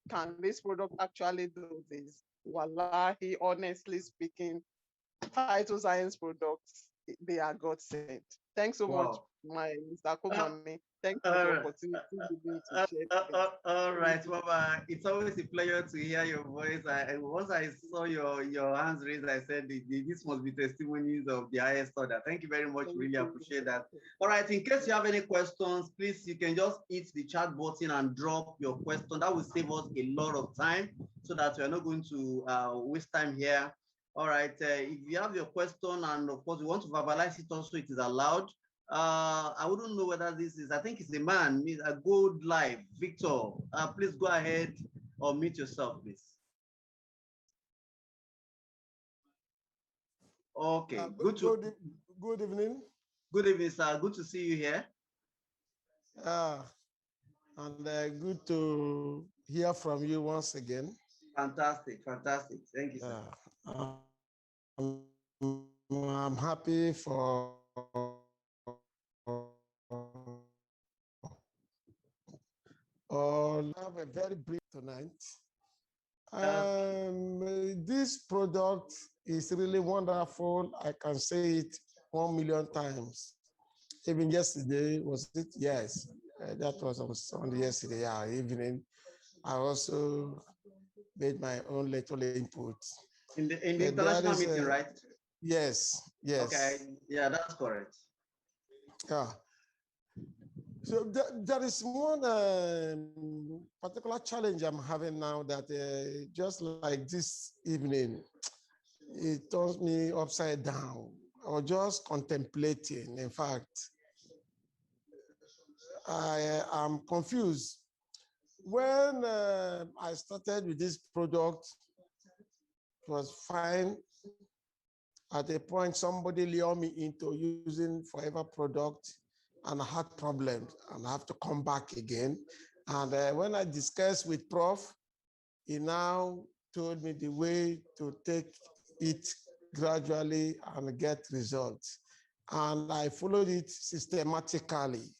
can this product actually do this? Wallahi, honestly speaking, Phytoscience products, they are God sent. Thanks so much, Wow. my Mr. Uh, Komami. Thanks for the uh, opportunity given to share things. all right, Mama. It's always a pleasure to hear your voice. Once I saw your hands raised, I said this must be testimonies of the highest order. Thank you very much. Thank Really you. appreciate that. All right. In case you have any questions, please you can just hit the chat button and drop your question. That will save us a lot of time, so that we are not going to waste time here. All right. If you have your question, and of course you want to verbalize it, also it is allowed. I wouldn't know whether this is, I think it's a man, a gold live. Victor, please go ahead or mute yourself, please. Okay, Good evening. good evening, sir. Good to see you here. Uh, and good to hear from you once again. Fantastic, fantastic. Thank you, sir. I'm happy for all. I have a very brief tonight. This product is really wonderful. I can say it 1,000,000 times. Even yesterday, was it? Yes, that was on Sunday yesterday, yeah, evening. I also made my own little input. In the international meeting, right? Yes, yes. Okay, yeah, that's correct. Yeah. So there is one particular challenge I'm having now that just like this evening, it turns me upside down or just contemplating. In fact, I am confused. When I started with this product, it was fine. At a point, somebody lured me into using Forever product, and I had problems, and I have to come back again. And when I discussed with Prof, he now told me the way to take it gradually and get results. And I followed it systematically.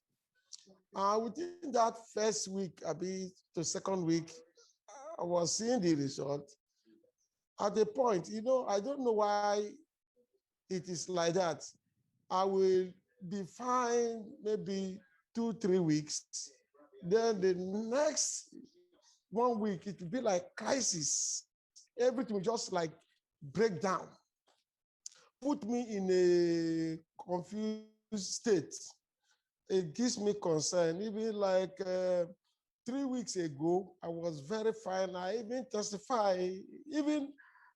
Within that first week, a bit to second week, I was seeing the result. At the point, I don't know why it is like that. I will be fine maybe 2, 3 weeks. Then the next 1 week, it will be like crisis. Everything will just like break down, put me in a confused state. It gives me concern. Even like 3 weeks ago, I was very fine. I even testify, even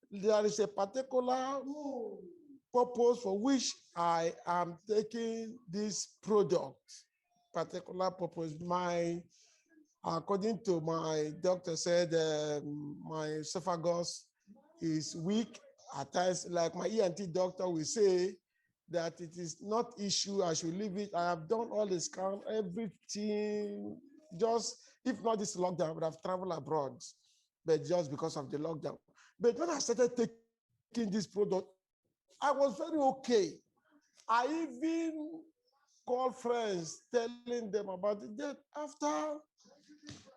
there is a particular purpose for which I am taking this product. Particular purpose. According to my doctor said, my esophagus is weak. At times, like my ENT doctor will say that it is not issue, I should leave it. I have done all the scan, everything. Just, if not this lockdown, I would have traveled abroad, but just because of the lockdown. But when I started taking this product, I was very okay. I even called friends, telling them about it. Then after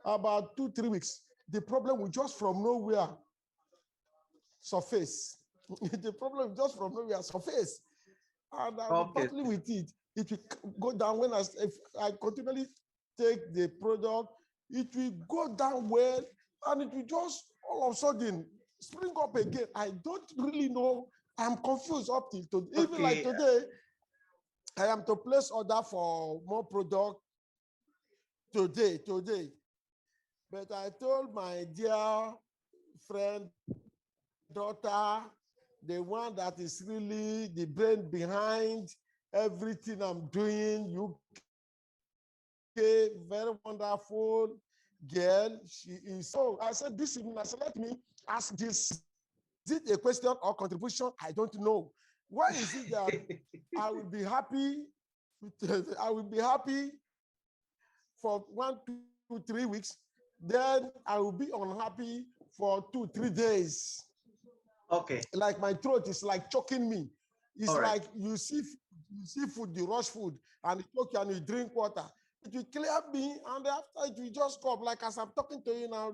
about 2, 3 weeks, the problem will just from nowhere surface. The problem just from nowhere surface. And I'm battling with it. It will go down if I continually take the product, it will go down well, and it will just all of a sudden spring up again. I don't really know. I'm confused up till today. Okay. Even like today, I am to place order for more product today. But I told my dear friend, daughter, the one that is really the brain behind everything I'm doing, UK, very wonderful girl. She is. So I said this evening, I said, let me ask this. Is it a question or contribution? I don't know. Why is it that I will be happy? I will be happy for 1, 2, 3 weeks. Then I will be unhappy for 2, 3 days. Okay. Like my throat is like choking me. It's like you see food, you rush food, and you choke you and you drink water. It will clear me, and after it will just come. Like as I'm talking to you now,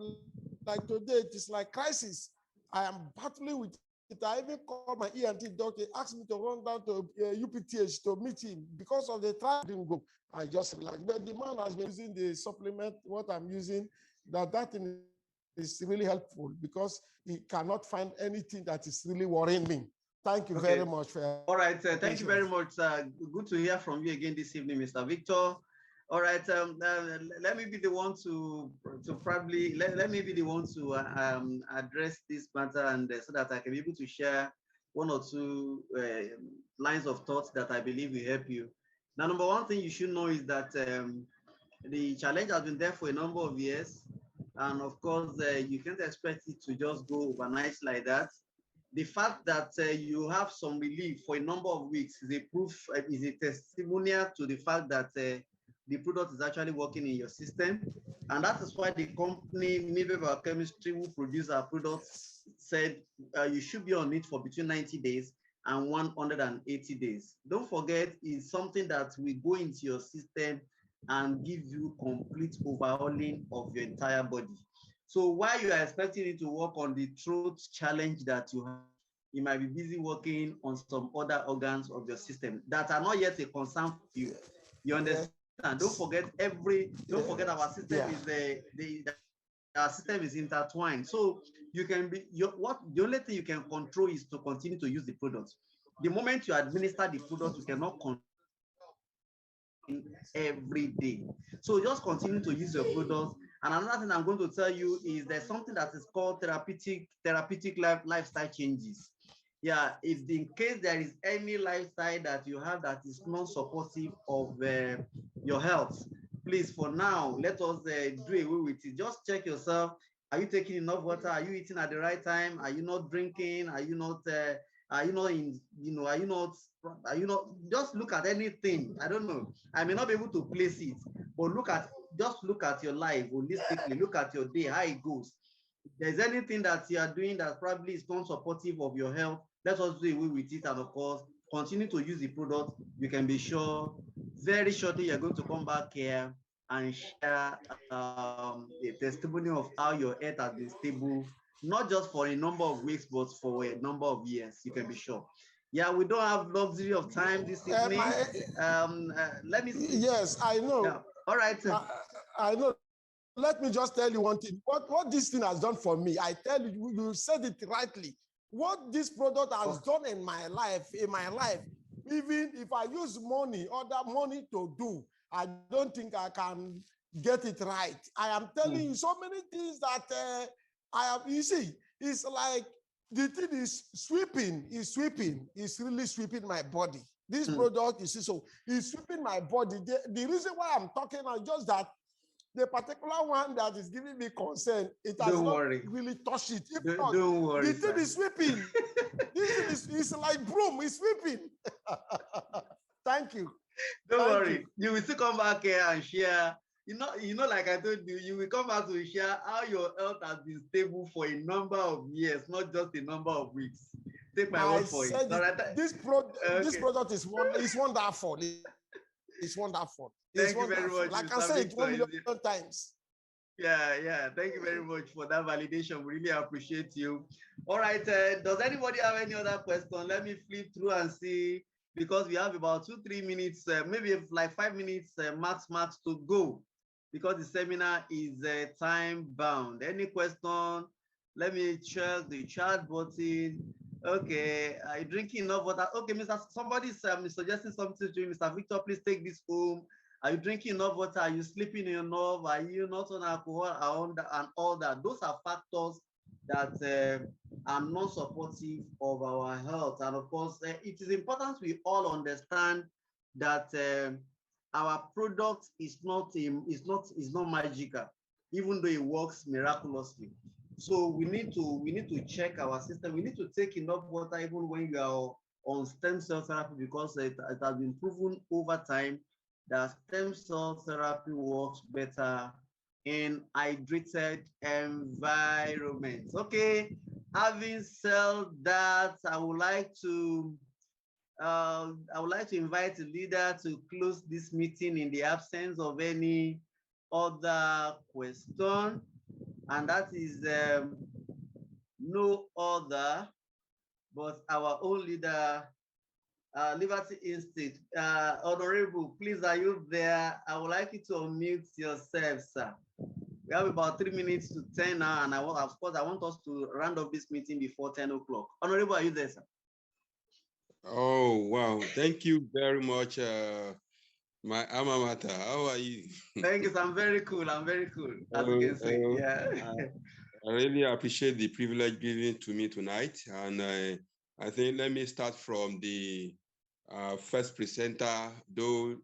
like today, it is like crisis. I am battling with I even called my ENT doctor, asked me to run down to UPTH to meet him. Because of the trial, I didn't go. I just relaxed. But the man has been using the supplement, what I'm using, that thing is really helpful because he cannot find anything that is really worrying me. Thank you very much for all right. Thank you very much. Good to hear from you again this evening, Mr. Victor. All right. Let me be the one to probably let me be the one to address this matter, and so that I can be able to share one or two lines of thoughts that I believe will help you. Now, number one thing you should know is that the challenge has been there for a number of years, and of course, you can't expect it to just go overnight like that. The fact that you have some relief for a number of weeks is a proof, is a testimonial to the fact that the product is actually working in your system. And that is why the company, Maybe Biochemistry, who produce our products, said you should be on it for between 90 days and 180 days. Don't forget, it's something that will go into your system and give you complete overhauling of your entire body. So while you are expecting it to work on the throat challenge that you have, you might be busy working on some other organs of your system that are not yet a concern for you. You understand? Don't forget our system our system is intertwined. So you can be the only thing you can control is to continue to use the product. The moment you administer the product, you cannot every day. So just continue to use your products. And another thing I'm going to tell you is there's something that is called therapeutic lifestyle changes. Yeah, if in case there is any lifestyle that you have that is not supportive of your health, please, for now, let us do away with it. Just check yourself. Are you taking enough water? Are you eating at the right time? Are you not drinking? Are you not just look at anything. I don't know. I may not be able to place it, but just look at your life holistically. Look at your day, how it goes. If there's anything that you are doing that probably is not supportive of your health, let us do away with it. And of course, continue to use the product. You can be sure very shortly you're going to come back here and share a testimony of how your health has been stable, not just for a number of weeks, but for a number of years. You can be sure. Yeah, we don't have luxury of time this evening. Let me see. Yes, I know. Yeah. All right. I know. Let me just tell you one thing. What this thing has done for me, I tell you, you said it rightly. What this product has done in my life, even if I use other money to do, I don't think I can get it right. I am telling you so many things that I have, you see, it's like the thing is sweeping, it's really sweeping my body. This product, you see, so it's sweeping my body. The reason why I'm talking is just that the particular one that is giving me concern, it has not really touched it. Don't worry. The thing is sweeping. This thing is like broom, it's sweeping. Thank you. Don't worry. You will still come back here and share. You know, like I told you, you will come back to share how your health has been stable for a number of years, not just a number of weeks. Take my word for it. This product is wonderful. It's wonderful. Thank you very much. Like I said, 1 million times. Yeah. Thank you very much for that validation. We really appreciate you. All right. Does anybody have any other question? Let me flip through and see, because we have about 2-3 minutes, maybe like 5 minutes max to go, because the seminar is time bound. Any question? Let me check the chat button. Okay, are you drinking enough water? Okay, somebody's suggesting something to you. Mr. Victor, please take this home. Are you drinking enough water? Are you sleeping enough? Are you not on alcohol and all that? Those are factors that are not supportive of our health. And of course, it is important we all understand that our product is not magical, even though it works miraculously. So we need to check our system. We need to take enough water even when you are on stem cell therapy, because it has been proven over time that stem cell therapy works better in hydrated environments. Okay, having said that, I would like to invite the leader to close this meeting in the absence of any other question, and that is no other but our own leader, Liberty Instinct. Honorable, please, are you there? I would like you to unmute yourself, sir. We have about 3 minutes to 10 now, and of course, I want us to round up this meeting before 10 o'clock. Honorable, are you there, sir? Oh, wow. Thank you very much, my alma mater. How are you? Thank you, sir. I'm very cool. I'm very cool, as you can see. Yeah. I really appreciate the privilege given to me tonight. And I think let me start from the first presenter, though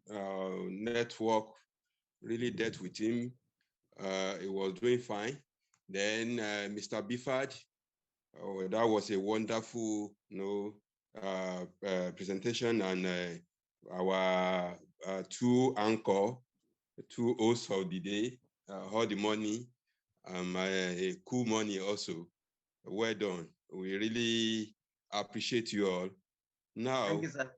network really dealt with him. He was doing fine. Then Mr. Biffard, that was a wonderful, presentation, and our two anchor, two hosts of the day, all the money, cool money also. Well done. We really appreciate you all. Now, thank you, sir.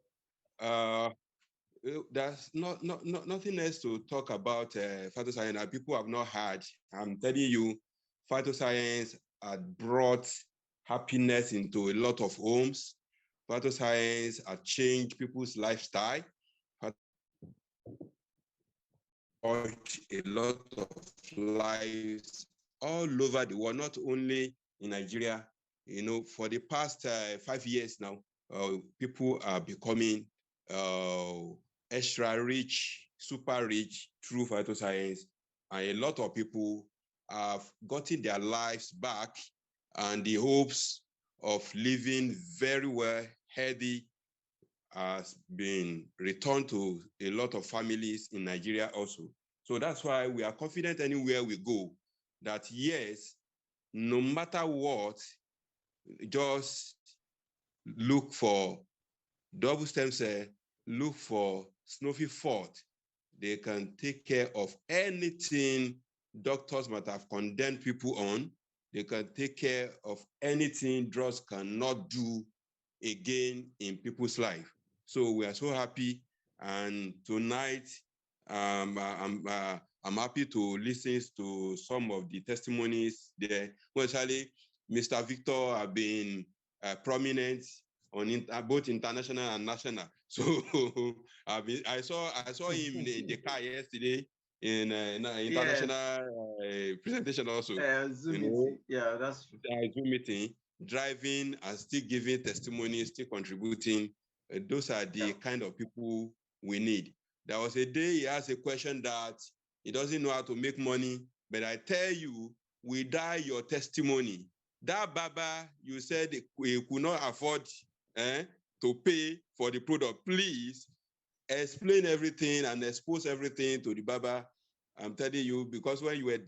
There's nothing else to talk about phytoscience. People have not heard. I'm telling you, phytoscience had brought happiness into a lot of homes. Phytoscience had changed people's lifestyle. A lot of lives all over the world, not only in Nigeria. For the past 5 years now, people are becoming extra rich, super rich through phytoscience. And a lot of people have gotten their lives back and the hopes of living very well, healthy, has been returned to a lot of families in Nigeria also. So that's why we are confident anywhere we go that yes, no matter what, just look for double stem cell, look for Snowy Fort. They can take care of anything doctors might have condemned people on. They can take care of anything drugs cannot do again in people's life. So we are so happy. And tonight, I'm happy to listen to some of the testimonies there. Especially, Mr. Victor have been prominent on both international and national. So I saw him in the car yesterday in international presentation also. Zoom meeting. Yeah, that's true. Zoom meeting, driving and still giving testimonies, still contributing. Those are the kind of people we need. There was a day he asked a question that he doesn't know how to make money, but I tell you, without your testimony, that Baba, you said he could not afford to pay for the product. Please explain everything and expose everything to the Baba. I'm telling you, because when you were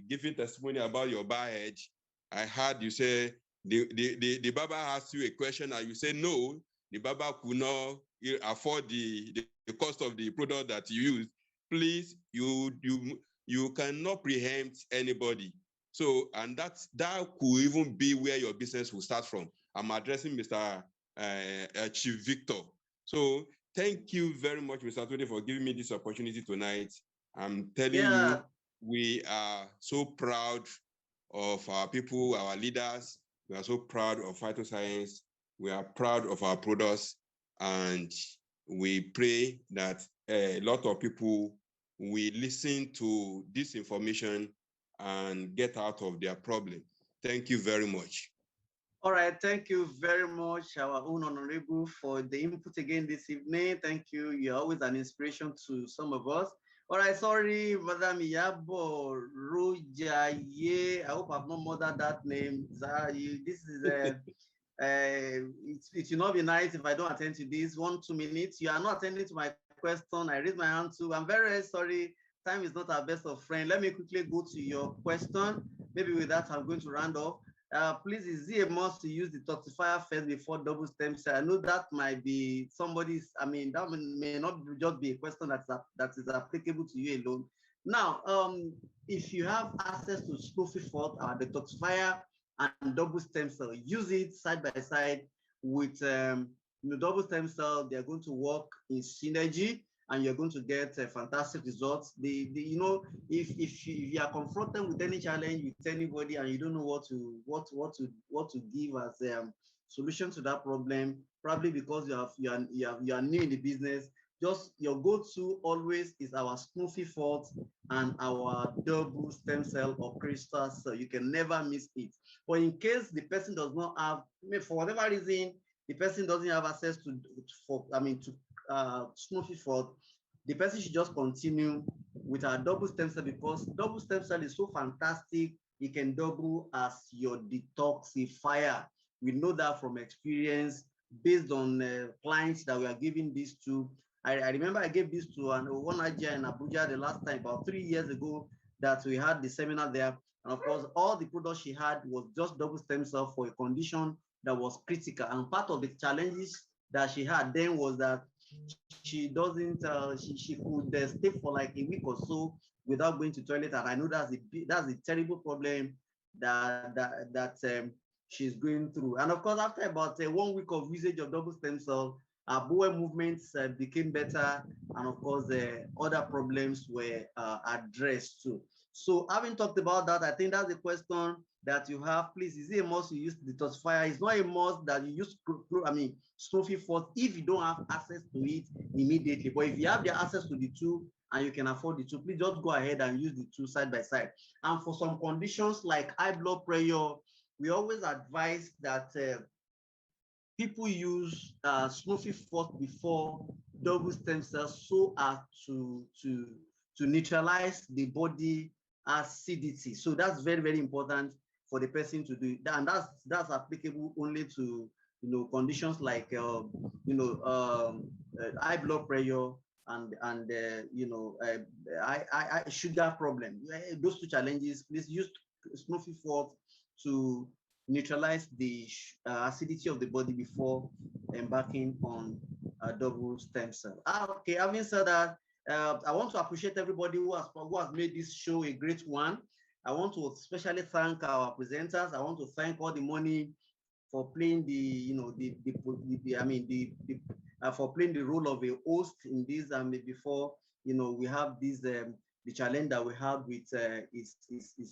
giving testimony about your bar edge, I heard you say the Baba asked you a question and you said no, the Baba could not afford the cost of the product that you use. Please, you cannot preempt anybody. So, and that could even be where your business will start from. I'm addressing Mr. Chief Victor. So thank you very much, Mr. Tony, for giving me this opportunity tonight. I'm telling you, we are so proud of our people, our leaders. We are so proud of phytoscience. We are proud of our products. And we pray that a lot of people will listen to this information and get out of their problem. Thank you very much. All right, thank you very much, our own honorable, for the input again this evening. Thank you. You're always an inspiration to some of us. All right, sorry, Madam Yabo Rujaye. I hope I've not murdered that name. This is it will not be nice if I don't attend to this. 1-2 minutes. You are not attending to my question. I raise my hand too. I'm very, very sorry. Time is not our best of friend. Let me quickly go to your question. Maybe with that, I'm going to round off. Please, is it a must to use the toxifier first before double stem cell? I know that might be somebody's, that may not just be a question that is applicable to you alone. Now, if you have access to Scrofy Fort, the toxifier and double stem cell, use it side by side with double stem cell. They're going to work in synergy. and you're going to get fantastic results. If you are confronted with any challenge with anybody and you don't know what to give as solution to that problem, probably because you are new in the business, just your go-to always is our Smoothie Fort and our double stem cell or crystal cell. You can never miss it. But in case the person does not have, for whatever reason, the person doesn't have access to Smoothie Fort, the person should just continue with our double stem cell, because double stem cell is so fantastic. It can double as your detoxifier. We know that from experience based on clients that we are giving this to. I remember I gave this to one Nigeria in Abuja the last time, about 3 years ago, that we had the seminar there. And of course, all the products she had was just double stem cell for a condition that was critical. And part of the challenges that she had then was that she doesn't, she could stay for like a week or so without going to toilet. And I know that's a terrible problem that she's going through. And of course, after about 1 week of usage of double stem cell, our bowel movements became better, and of course, other problems were addressed too. So, having talked about that, I think that's the question that you have. Please, is it a must you use the detoxifier? It's not a must that you use, Smoothie Fort if you don't have access to it immediately. But if you have the access to the two and you can afford the two, please just go ahead and use the two side by side. And for some conditions like high blood pressure, we always advise that people use Smoothie Fort before double stem cells so as to neutralize the body acidity. So that's very, very important for the person to do, and that's applicable only to conditions like high blood pressure and sugar problem. Those two challenges, please use Smoothie Fort to neutralize the acidity of the body before embarking on a double stem cell. Okay, having said that, I want to appreciate everybody who has made this show a great one. I want to especially thank our presenters. I want to thank all the money for playing for playing the role of a host in this. And before we have this the challenge that we have with is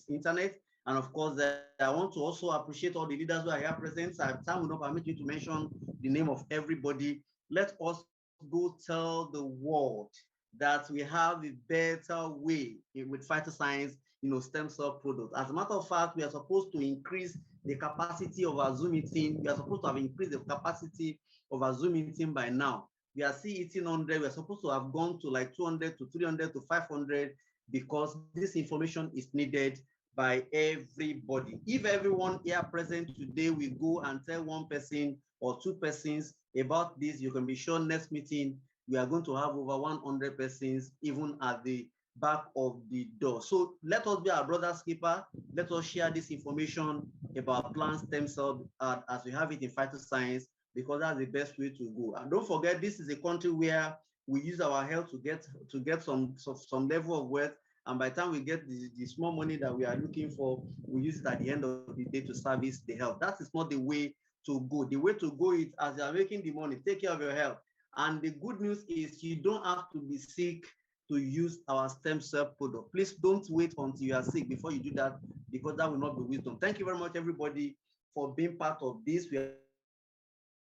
internet. And of course, I want to also appreciate all the leaders who are here present. Time will not permit me to mention the name of everybody. Let us go tell the world that we have a better way with Phytoscience, stem cell products. As a matter of fact, we are supposed to increase the capacity of our Zoom meeting. We are supposed to have increased the capacity of our Zoom meeting by now. We are still 1,800. We are supposed to have gone to like 200 to 300 to 500 because this information is needed by everybody. If everyone here present today will go and tell one person or two persons about this, you can be sure next meeting we are going to have over 100 persons even at the back of the door. So let us be our brother's keeper. Let us share this information about plant stem cell as we have it in Phytoscience, because that's the best way to go. And don't forget, this is a country where we use our health to get some level of wealth. And by the time we get the small money that we are looking for, we use it at the end of the day to service the health. That is not the way to go. The way to go is, as you are making the money, take care of your health. And the good news is you don't have to be sick to use our stem cell product. Please don't wait until you are sick before you do that, because that will not be wisdom. Thank you very much, everybody, for being part of this. We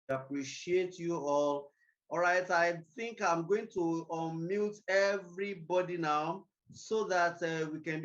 appreciate you all. All right, I think I'm going to unmute everybody now so that we can